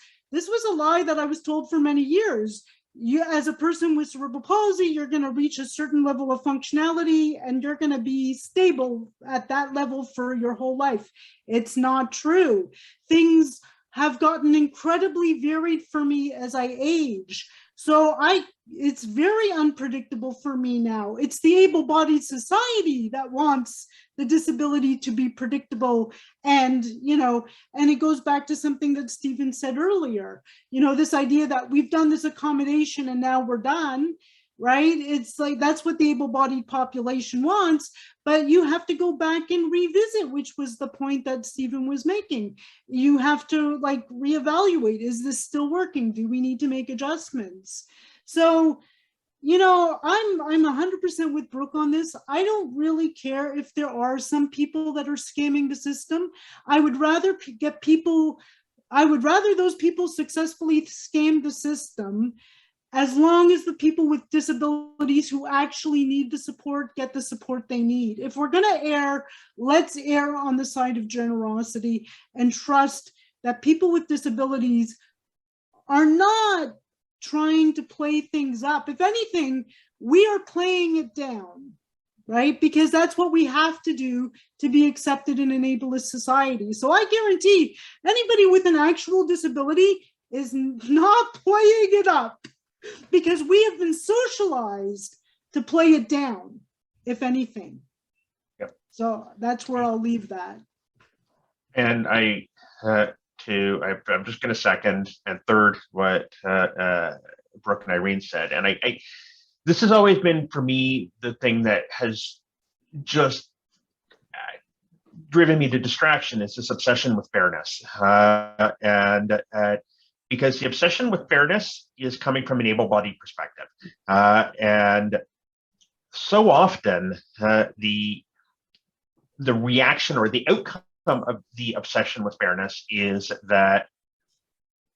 a lie that I was told for many years. You, as a person with cerebral palsy, you're going to reach a certain level of functionality and you're going to be stable at that level for your whole life. It's not true. Things have gotten incredibly varied for me as I age. So it's very unpredictable for me now. It's the able-bodied society that wants the disability to be predictable. And, and it goes back to something that Stephen said earlier, this idea that we've done this accommodation and now we're done, right? It's like, that's what the able-bodied population wants, but you have to go back and revisit, which was the point that Stephen was making. You have to reevaluate, is this still working? Do we need to make adjustments? So, I'm 100% with Brooke on this. I don't really care if there are some people that are scamming the system. I would rather those people successfully scam the system, as long as the people with disabilities who actually need the support get the support they need. If we're going to err, let's err on the side of generosity and trust that people with disabilities are not trying to play things up. If anything, we are playing it down, right? Because that's what we have to do to be accepted in an ableist society. So I guarantee anybody with an actual disability is not playing it up, because we have been socialized to play it down, if anything. Yep. So that's where I'll leave that. And I'm just going to second and third what Brooke and Irene said. And this has always been, for me, the thing that has just driven me to distraction, is this obsession with fairness. Because the obsession with fairness is coming from an able-bodied perspective. And so often the reaction or the outcome of the obsession with fairness is that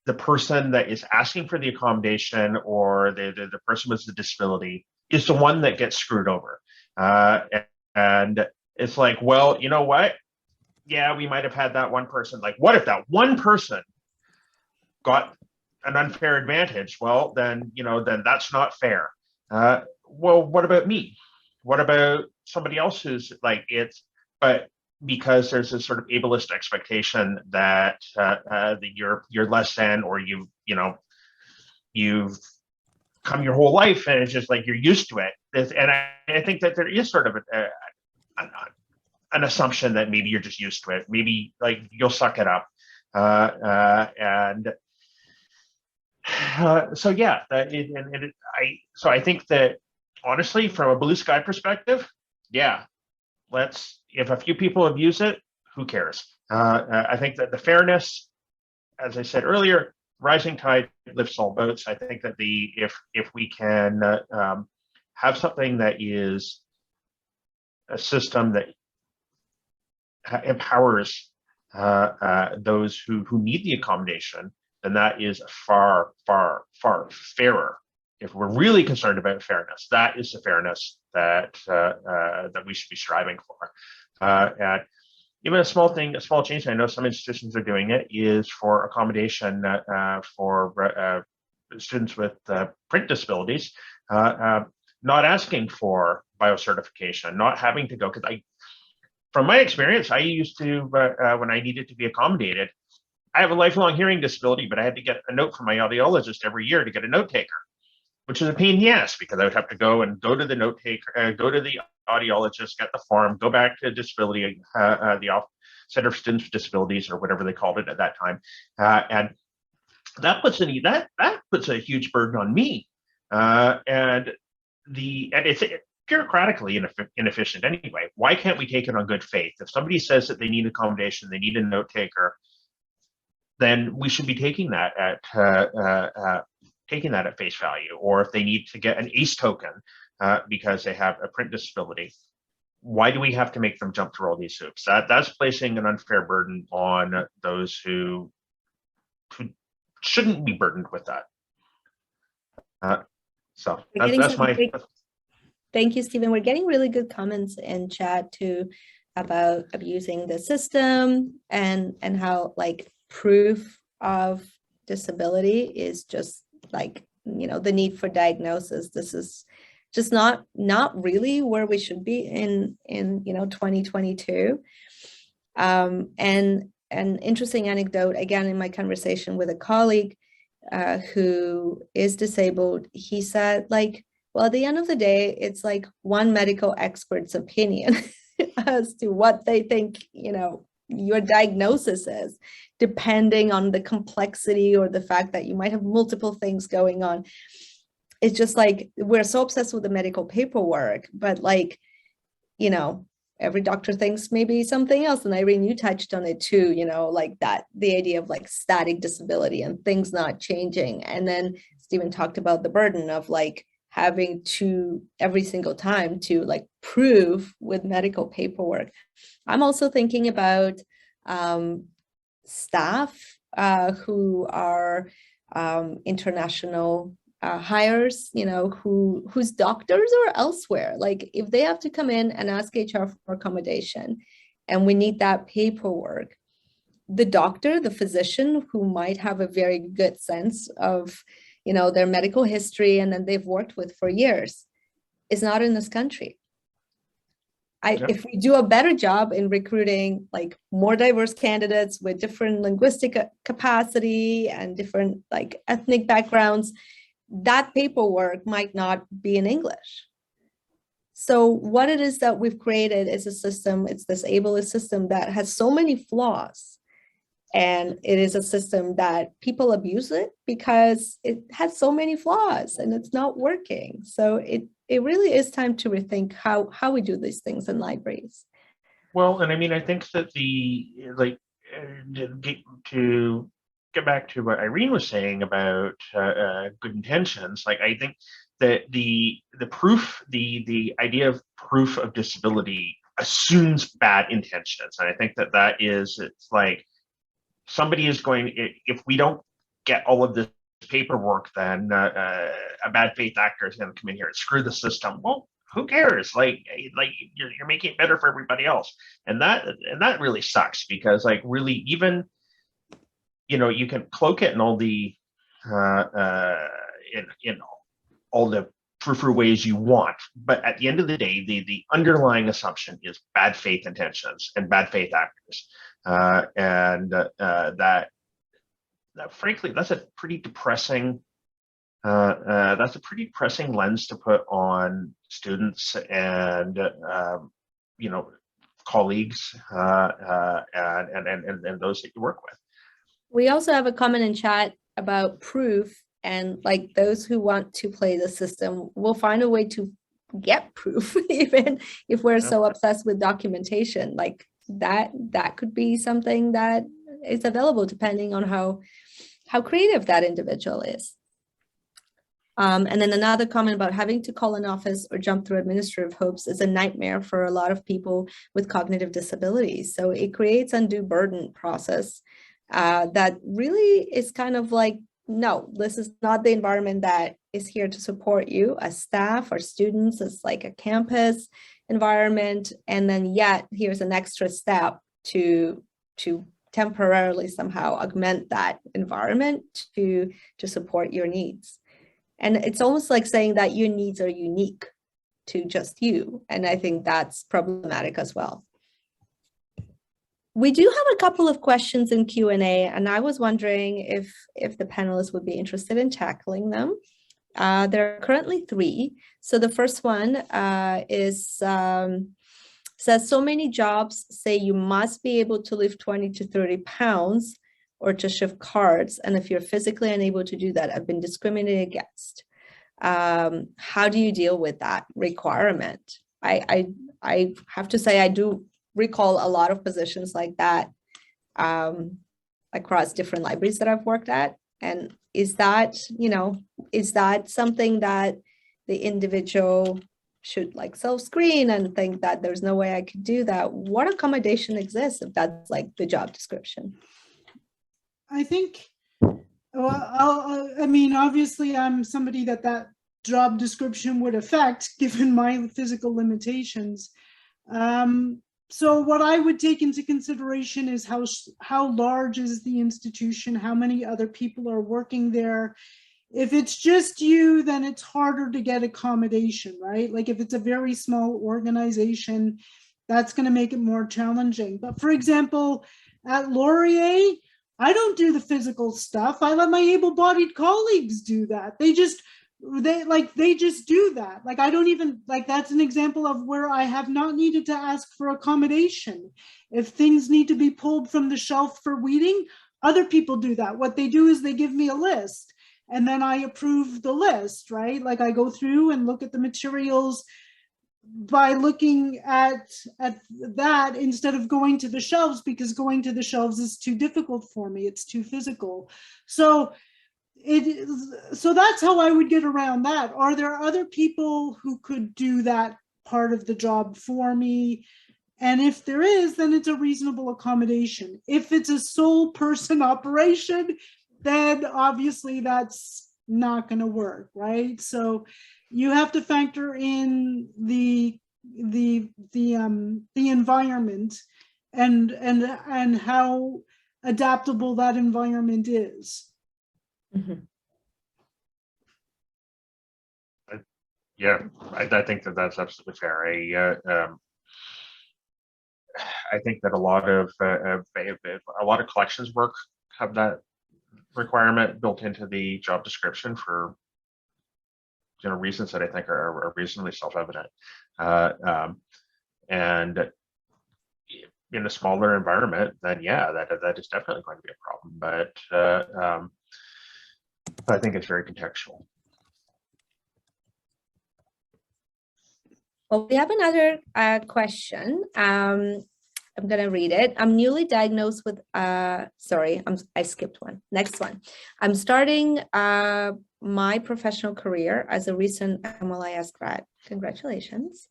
the person that is asking for the accommodation, or the person with the disability, is the one that gets screwed over. And it's like, well, you know what? Yeah, we might have had that one person. Like, what if that one person got an unfair advantage? Well, then that's not fair. Well, what about me? What about somebody else who's like but because there's this sort of ableist expectation that that you're less than, or you've come your whole life and it's just like you're used to it. And I think that there is sort of an assumption that maybe you're just used to it. Maybe like you'll suck it up. So yeah, so I think that honestly, from a blue sky perspective, yeah, if a few people abuse it, who cares? I think that the fairness, as I said earlier, rising tide lifts all boats. I think that if we can have something that is a system that empowers those who need the accommodation, then that is far, far, far fairer. If we're really concerned about fairness, that is the fairness that we should be striving for. And even a small change, I know some institutions are doing it, is for accommodation for students with print disabilities, not asking for biocertification, not having to go, because from my experience, I used to, when I needed to be accommodated, I have a lifelong hearing disability, but I had to get a note from my audiologist every year to get a note taker, which is a pain in the ass, because I would have to go to the note taker, go to the audiologist, get the form, go back to disability, the Center for Students with Disabilities, or whatever they called it at that time. And that puts a huge burden on me, and it's bureaucratically inefficient anyway. Why can't we take it on good faith? If somebody says that they need accommodation, they need a note taker, then we should be taking that at face value. Or if they need to get an ACE token because they have a print disability, why do we have to make them jump through all these hoops? That's placing an unfair burden on those who shouldn't be burdened with that. So that's my. Thank you, Stephen. We're getting really good comments in chat too about abusing the system and how like proof of disability is just like, you know, the need for diagnosis. This is just not really where we should be in 2022. And an interesting anecdote, again, in my conversation with a colleague who is disabled, he said, like, well, at the end of the day, it's like one medical expert's opinion as to what they think, you know, your diagnosis is, depending on the complexity or the fact that you might have multiple things going on. It's just like, we're so obsessed with the medical paperwork, but like, you know, every doctor thinks maybe something else. And Irene, you touched on it too, you know, like that, the idea of like static disability and things not changing. And then Stephen talked about the burden of like having to every single time to like prove with medical paperwork. I'm also thinking about staff who are international hires, you know, whose doctors are elsewhere. Like if they have to come in and ask HR for accommodation and we need that paperwork, the doctor, the physician who might have a very good sense of, you know, their medical history and then they've worked with for years is not in this country. If we do a better job in recruiting like more diverse candidates with different linguistic capacity and different like ethnic backgrounds, that paperwork might not be in English. So what it is that we've created is a system, it's this ableist system that has so many flaws. And it is a system that people abuse it because it has so many flaws and it's not working. So it really is time to rethink how we do these things in libraries. Well, and I mean, I think that to get back to what Irene was saying about good intentions, like I think that the idea of proof of disability assumes bad intentions. And I think that it's like, somebody is going, if we don't get all of this paperwork, then a bad faith actor is going to come in here and screw the system. Well, who cares? Like you're making it better for everybody else, and that really sucks, because like really, even, you know, you can cloak it in all the in all the frou-frou ways you want, but at the end of the day, the underlying assumption is bad faith intentions and bad faith actors. That frankly, that's a pretty depressing lens to put on students and you know, colleagues and those that you work with. We also have a comment in chat about proof, and like those who want to play the system will find a way to get proof, even if we're so obsessed with documentation. Like that could be something that is available depending on how creative that individual is. And then another comment about having to call an office or jump through administrative hoops is a nightmare for a lot of people with cognitive disabilities. So it creates undue burden process that really is kind of like, no, this is not the environment that is here to support you as staff or students, as like a campus environment. And then yet here's an extra step to temporarily somehow augment that environment to support your needs. And it's almost like saying that your needs are unique to just you. And I think that's problematic as well. We do have a couple of questions in Q&A, and I was wondering if the panelists would be interested in tackling them. There are currently 3. So the first one says, so many jobs say you must be able to lift 20 to 30 pounds. or to shift cards, and if you're physically unable to do that, have been discriminated against, how do you deal with that requirement? I have to say I do recall a lot of positions like that across different libraries that I've worked at. And is that, is that something that the individual should like self-screen and think that there's no way I could do that? What accommodation exists if that's like the job description? I think, well, I mean, obviously I'm somebody that job description would affect given my physical limitations. So what I would take into consideration is how large is the institution, how many other people are working there. If it's just you, then it's harder to get accommodation, right? Like if it's a very small organization, that's going to make it more challenging. But for example, at Laurier, I don't do the physical stuff. I let my able-bodied colleagues do that. They just do that. Like I don't even, like that's an example of where I have not needed to ask for accommodation. If things need to be pulled from the shelf for weeding, other people do that. What they do is they give me a list and then I approve the list, right? Like I go through and look at the materials by looking at that instead of going to the shelves, because going to the shelves is too difficult for me. It's too physical. So that's how I would get around that. Are there other people who could do that part of the job for me? And if there is, then it's a reasonable accommodation. If it's a sole person operation, then obviously that's not going to work, right? So you have to factor in the environment and how adaptable that environment is. Mm-hmm. Yeah, I think that's absolutely fair. I think that a lot of collections work have that requirement built into the job description for reasons that I think are reasonably self-evident. And in a smaller environment, then yeah, that is definitely going to be a problem. But I think it's very contextual. Well, we have another question. I'm going to read it. I'm newly diagnosed with, I skipped one. Next one. I'm starting my professional career as a recent MLIS grad. Congratulations.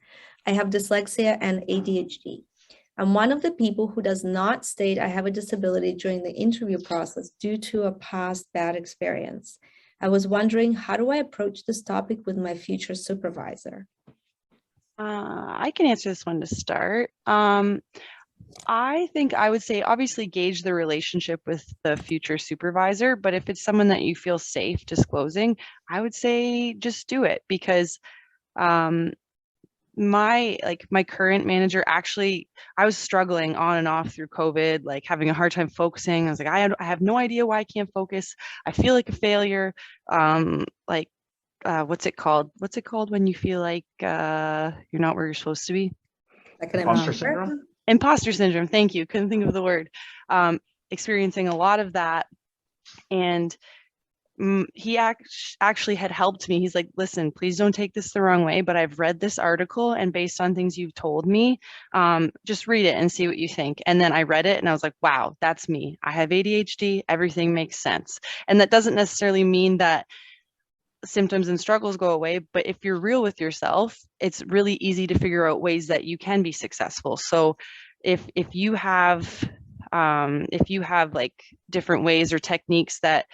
I have dyslexia and ADHD. I'm one of the people who does not state I have a disability during the interview process due to a past bad experience. I was wondering, how do I approach this topic with my future supervisor? I can answer this one to start. I think I would say obviously gauge the relationship with the future supervisor, but if it's someone that you feel safe disclosing, I would say just do it, because my current manager, actually, I was struggling on and off through COVID, like having a hard time focusing. I was like, I have no idea why I can't focus. I feel like a failure. What's it called? What's it called when you feel like you're not where you're supposed to be? Like an Imposter syndrome? Imposter syndrome. Thank you. Couldn't think of the word. Experiencing a lot of that. And he actually had helped me. He's like, listen, please don't take this the wrong way, but I've read this article, and based on things you've told me, just read it and see what you think. And then I read it and I was like, wow, that's me. I have ADHD. Everything makes sense. And that doesn't necessarily mean that symptoms and struggles go away, but if you're real with yourself, it's really easy to figure out ways that you can be successful. So if you have like different ways or techniques that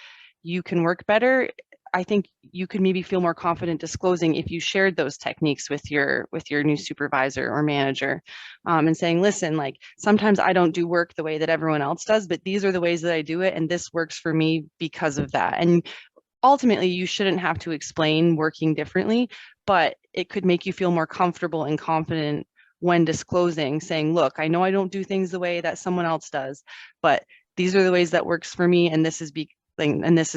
you can work better, I think you could maybe feel more confident disclosing if you shared those techniques with your new supervisor or manager, and saying, listen, like sometimes I don't do work the way that everyone else does, but these are the ways that I do it, and this works for me because of that. And ultimately, you shouldn't have to explain working differently, but it could make you feel more comfortable and confident when disclosing, saying, look, I know I don't do things the way that someone else does, but these are the ways that works for me, and this is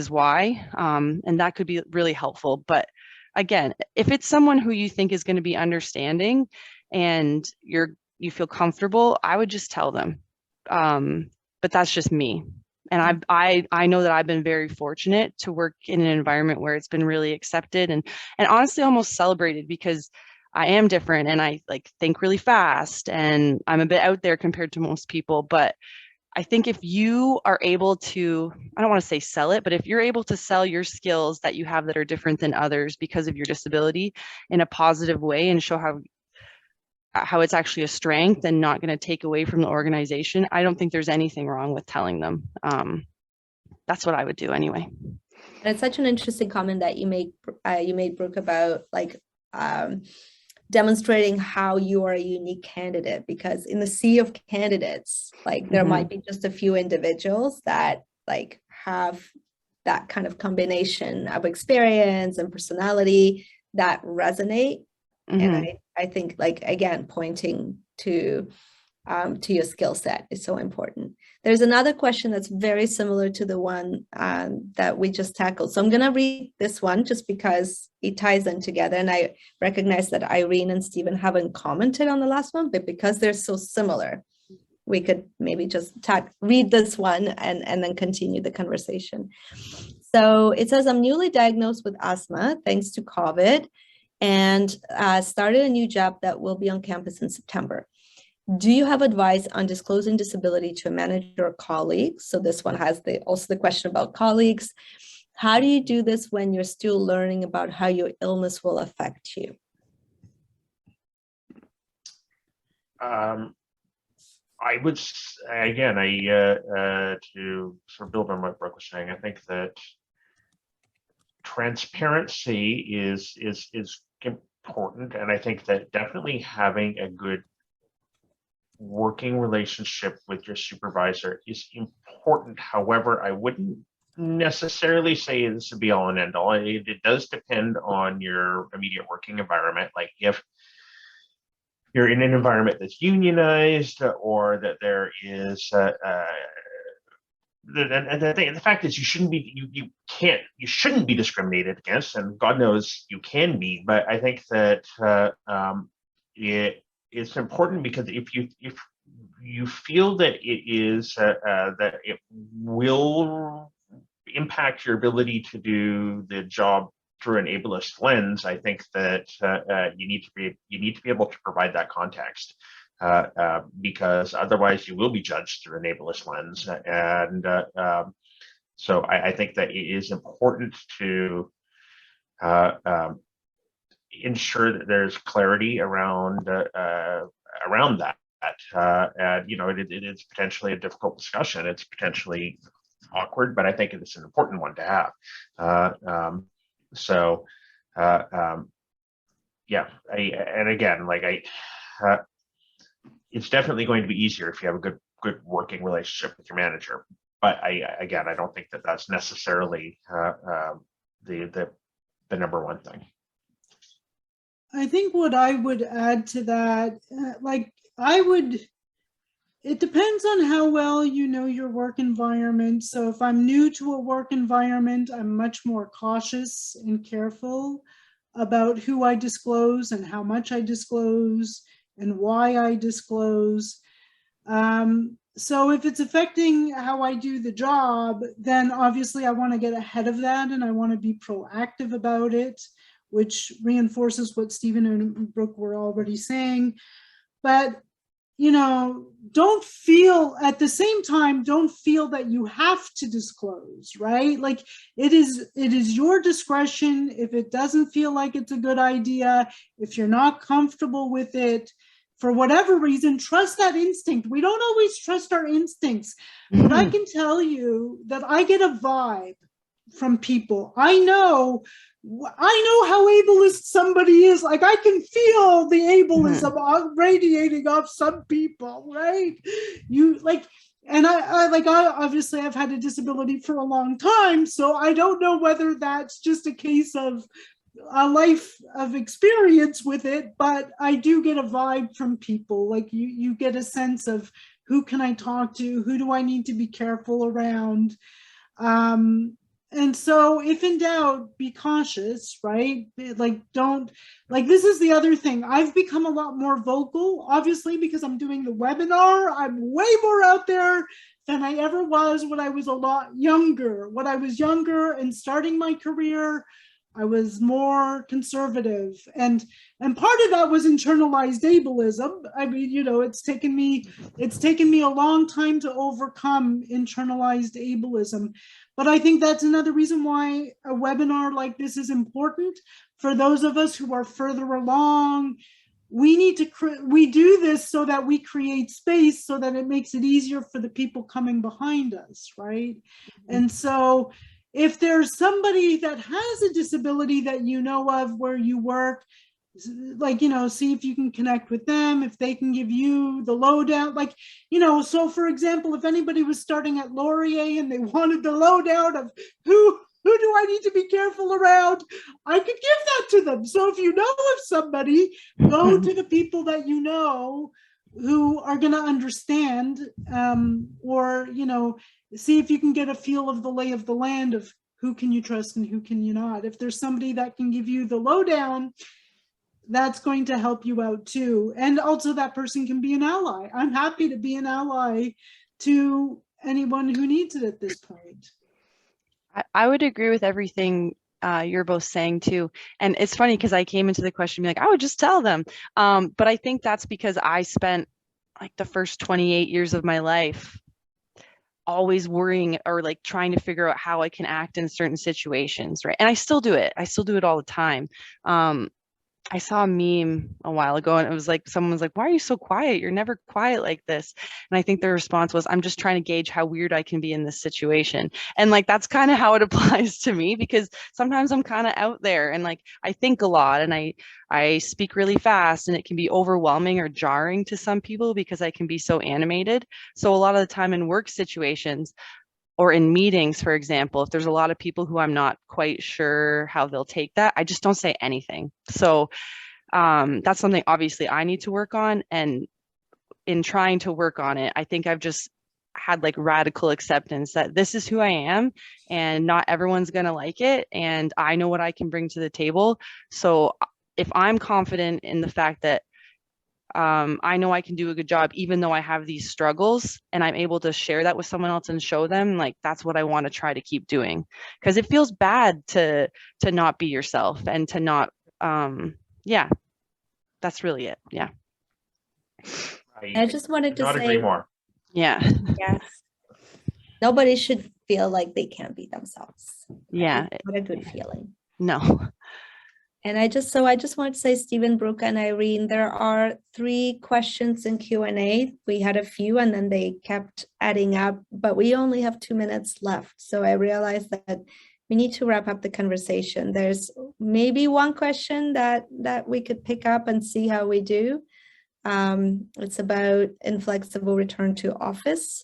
why. And that could be really helpful. But again, if it's someone who you think is going to be understanding and you feel comfortable, I would just tell them. But that's just me. And I know that I've been very fortunate to work in an environment where it's been really accepted and honestly almost celebrated, because I am different and I like think really fast and I'm a bit out there compared to most people. But I think if you are able to, I don't want to say sell it, but if you're able to sell your skills that you have that are different than others because of your disability in a positive way and show how it's actually a strength and not going to take away from the organization, I don't think there's anything wrong with telling them. That's what I would do anyway. And it's such an interesting comment that you made, Brooke, about like demonstrating how you are a unique candidate, because in the sea of candidates, like there might be just a few individuals that like have that kind of combination of experience and personality that resonate. And I think, like, again, pointing to your skill set is so important. There's another question that's very similar to the one that we just tackled. So I'm going to read this one just because it ties them together. And I recognize that Irene and Stephen haven't commented on the last one, but because they're so similar, we could maybe just read this one and then continue the conversation. So it says, I'm newly diagnosed with asthma thanks to COVID, and started a new job that will be on campus in September. Do you have advice on disclosing disability to a manager or colleagues? So this one has also the question about colleagues. How do you do this when you're still learning about how your illness will affect you? I would, again, to sort of build on what Brooke was saying, I think that transparency is important, and I think that definitely having a good working relationship with your supervisor is important. However, I wouldn't necessarily say this would be all and end all. It does depend on your immediate working environment. Like if you're in an environment that's unionized, or that there is the fact is you shouldn't be discriminated against, and God knows you can be. But I think that it's important, because if you feel that it is that it will impact your ability to do the job through an ableist lens, I think that you need to be able to provide that context. Because otherwise you will be judged through an ableist lens. And so I think that it is important to ensure that there's clarity around that. And it is potentially a difficult discussion. It's potentially awkward, but I think it's an important one to have. Yeah, and again, like it's definitely going to be easier if you have a good working relationship with your manager. But I don't think that that's necessarily the number one thing. I think what I would add to that, it depends on how well you know your work environment. So if I'm new to a work environment, I'm much more cautious and careful about who I disclose and how much I disclose and why I disclose. So if it's affecting how I do the job, then obviously I want to get ahead of that and I want to be proactive about it, which reinforces what Stephen and Brooke were already saying. But don't feel that you have to disclose, right? Like it is your discretion. If it doesn't feel like it's a good idea, if you're not comfortable with it, for whatever reason, trust that instinct. We don't always trust our instincts, but I can tell you that I get a vibe from people. I know how ableist somebody is. Like I can feel the ableism radiating off some people, right? And I obviously I've had a disability for a long time, so I don't know whether that's just a case of a life of experience with it, but I do get a vibe from people. Like you get a sense of who can I talk to, who do I need to be careful around. And so if in doubt, be cautious, right? This is the other thing. I've become a lot more vocal, obviously, because I'm doing the webinar. I'm way more out there than I ever was when I was a lot younger. When I was younger and starting my career, I was more conservative, and part of that was internalized ableism. I mean, you know, it's taken me a long time to overcome internalized ableism. But I think that's another reason why a webinar like this is important for those of us who are further along. We need to we do this so that we create space so that it makes it easier for the people coming behind us, right? And so if there's somebody that has a disability that you know of where you work, like, you know, see if you can connect with them, if they can give you the lowdown, like, you know, so for example, if anybody was starting at Laurier and they wanted the lowdown of who do I need to be careful around, I could give that to them. So if you know of somebody, go to the people that you know who are going to understand, or, you know, see if you can get a feel of the lay of the land of who can you trust and who can you not. If there's somebody that can give you the lowdown, that's going to help you out too. And also that person can be an ally. I'm happy to be an ally to anyone who needs it at this point. I would agree with everything you're both saying too. And it's funny because I came into the question like, I would just tell them. But I think that's because I spent like the first 28 years of my life always worrying or like trying to figure out how I can act in certain situations, right? And I still do it. I still do it all the time. I saw a meme a while ago and it was like, someone was like, why are you so quiet? You're never quiet like this. And I think their response was, I'm just trying to gauge how weird I can be in this situation. And like, that's kind of how it applies to me, because sometimes I'm kind of out there and like, I think a lot and I speak really fast, and it can be overwhelming or jarring to some people because I can be so animated. So a lot of the time in work situations, or in meetings, for example, if there's a lot of people who I'm not quite sure how they'll take that, I just don't say anything. So that's something obviously I need to work on. And in trying to work on it, I think I've just had like radical acceptance that this is who I am and not everyone's going to like it. And I know what I can bring to the table. So if I'm confident in the fact that I know I can do a good job, even though I have these struggles, and I'm able to share that with someone else and show them, like, that's what I want to try to keep doing. Because it feels bad to not be yourself and to not, yeah, that's really it. Yeah. I just wanted to not say, agree more. Yeah. yes, nobody should feel like they can't be themselves. Yeah. It's not a good feeling. No. And I just wanted to say, Stephen, Brooke, and Irene, there are 3 questions in Q&A. We had a few and then they kept adding up, but we only have 2 minutes left. So I realized that we need to wrap up the conversation. There's maybe one question that we could pick up and see how we do. It's about inflexible return to office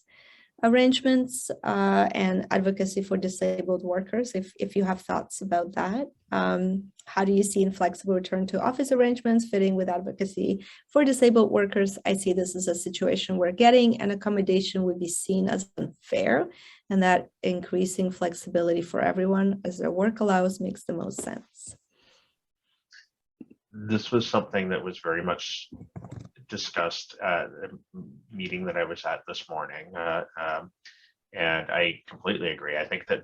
arrangements and advocacy for disabled workers, if you have thoughts about that. How do you see inflexible return to office arrangements fitting with advocacy for disabled workers? I see this as a situation where getting an accommodation would be seen as unfair, and that increasing flexibility for everyone as their work allows makes the most sense. This was something that was very much discussed at a meeting that I was at this morning, and I completely agree. I think that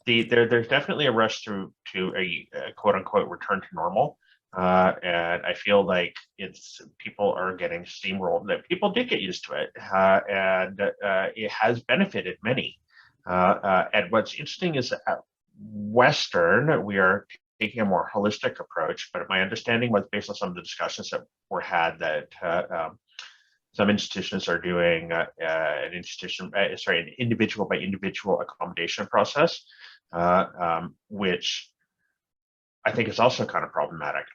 there's definitely a rush to a quote unquote return to normal, and I feel like people are getting steamrolled. That people did get used to it, and it has benefited many. And what's interesting is that at Western, we are taking a more holistic approach, but my understanding was, based on some of the discussions that were had, that some institutions are doing an individual by individual accommodation process, which I think is also kind of problematic.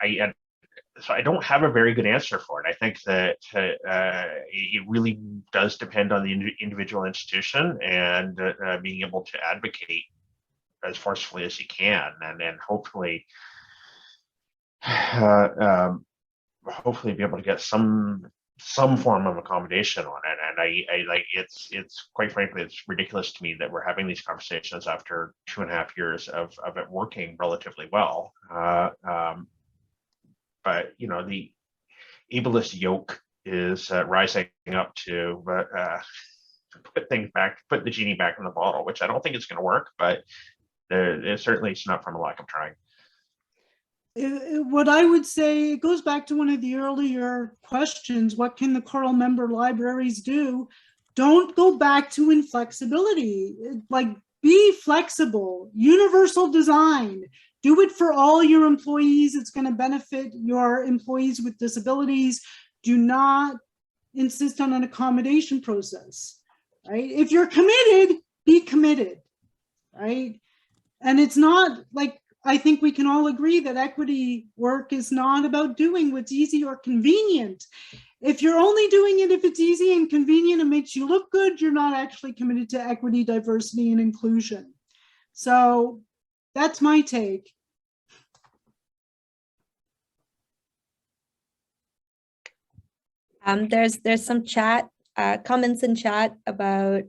So I don't have a very good answer for it. I think that it really does depend on the individual institution and being able to advocate as forcefully as you can, and then hopefully be able to get some form of accommodation on it. And I like it's quite frankly, it's ridiculous to me that we're having these conversations after 2.5 years of it working relatively well. But you know, ableist yoke is rising up to put the genie back in the bottle, which I don't think it's going to work, but certainly it's not from a lack of trying. What I would say, it goes back to one of the earlier questions, what can the Carl member libraries do? Don't go back to inflexibility. Like, be flexible, universal design. Do it for all your employees. It's going to benefit your employees with disabilities. Do not insist on an accommodation process, right? If you're committed, be committed, right? And it's not like, I think we can all agree that equity work is not about doing what's easy or convenient. If you're only doing it if it's easy and convenient and makes you look good, you're not actually committed to equity, diversity, and inclusion. So that's my take. There's some chat comments in chat about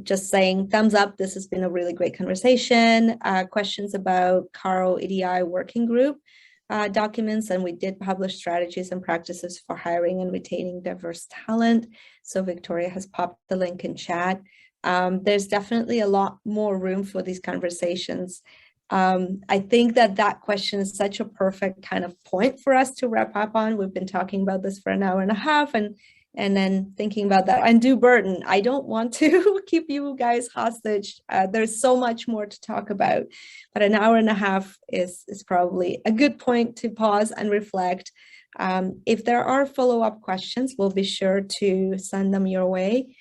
just saying thumbs up. This has been a really great conversation. Questions about Carl EDI working group documents, and we did publish strategies and practices for hiring and retaining diverse talent. So Victoria has popped the link in chat. There's definitely a lot more room for these conversations. I think that question is such a perfect kind of point for us to wrap up on. We've been talking about this for an hour and a half, and then thinking about that undue burden. I don't want to keep you guys hostage. There's so much more to talk about, but an hour and a half is probably a good point to pause and reflect. If there are follow-up questions, we'll be sure to send them your way.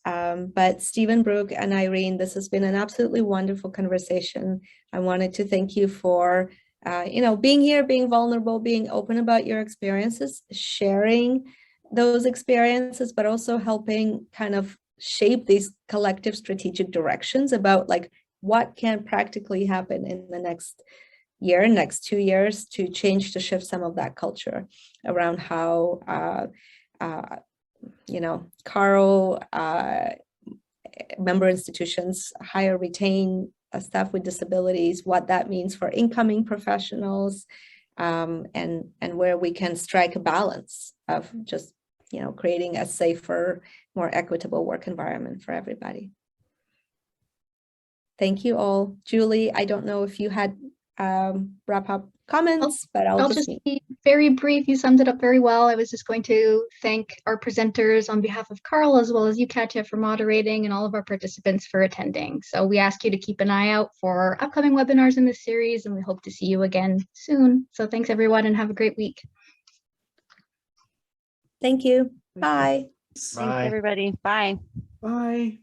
But Stephen, Brooke, and Irene, this has been an absolutely wonderful conversation. I wanted to thank you for being here, being vulnerable, being open about your experiences, sharing those experiences, but also helping kind of shape these collective strategic directions about like what can practically happen in the next year, next 2 years to change, to shift some of that culture around how Carl member institutions hire, retain staff with disabilities, what that means for incoming professionals, and where we can strike a balance of just creating a safer, more equitable work environment for everybody. Thank you all. Julie, I don't know if you had wrap up comments, but I'll just be very brief. You summed it up very well. I was just going to thank our presenters on behalf of Carl, as well as you, Katya, for moderating, and all of our participants for attending. So we ask you to keep an eye out for upcoming webinars in this series, and we hope to see you again soon. So thanks, everyone, and have a great week. Thank you. Bye. Thanks, everybody. Bye. Bye.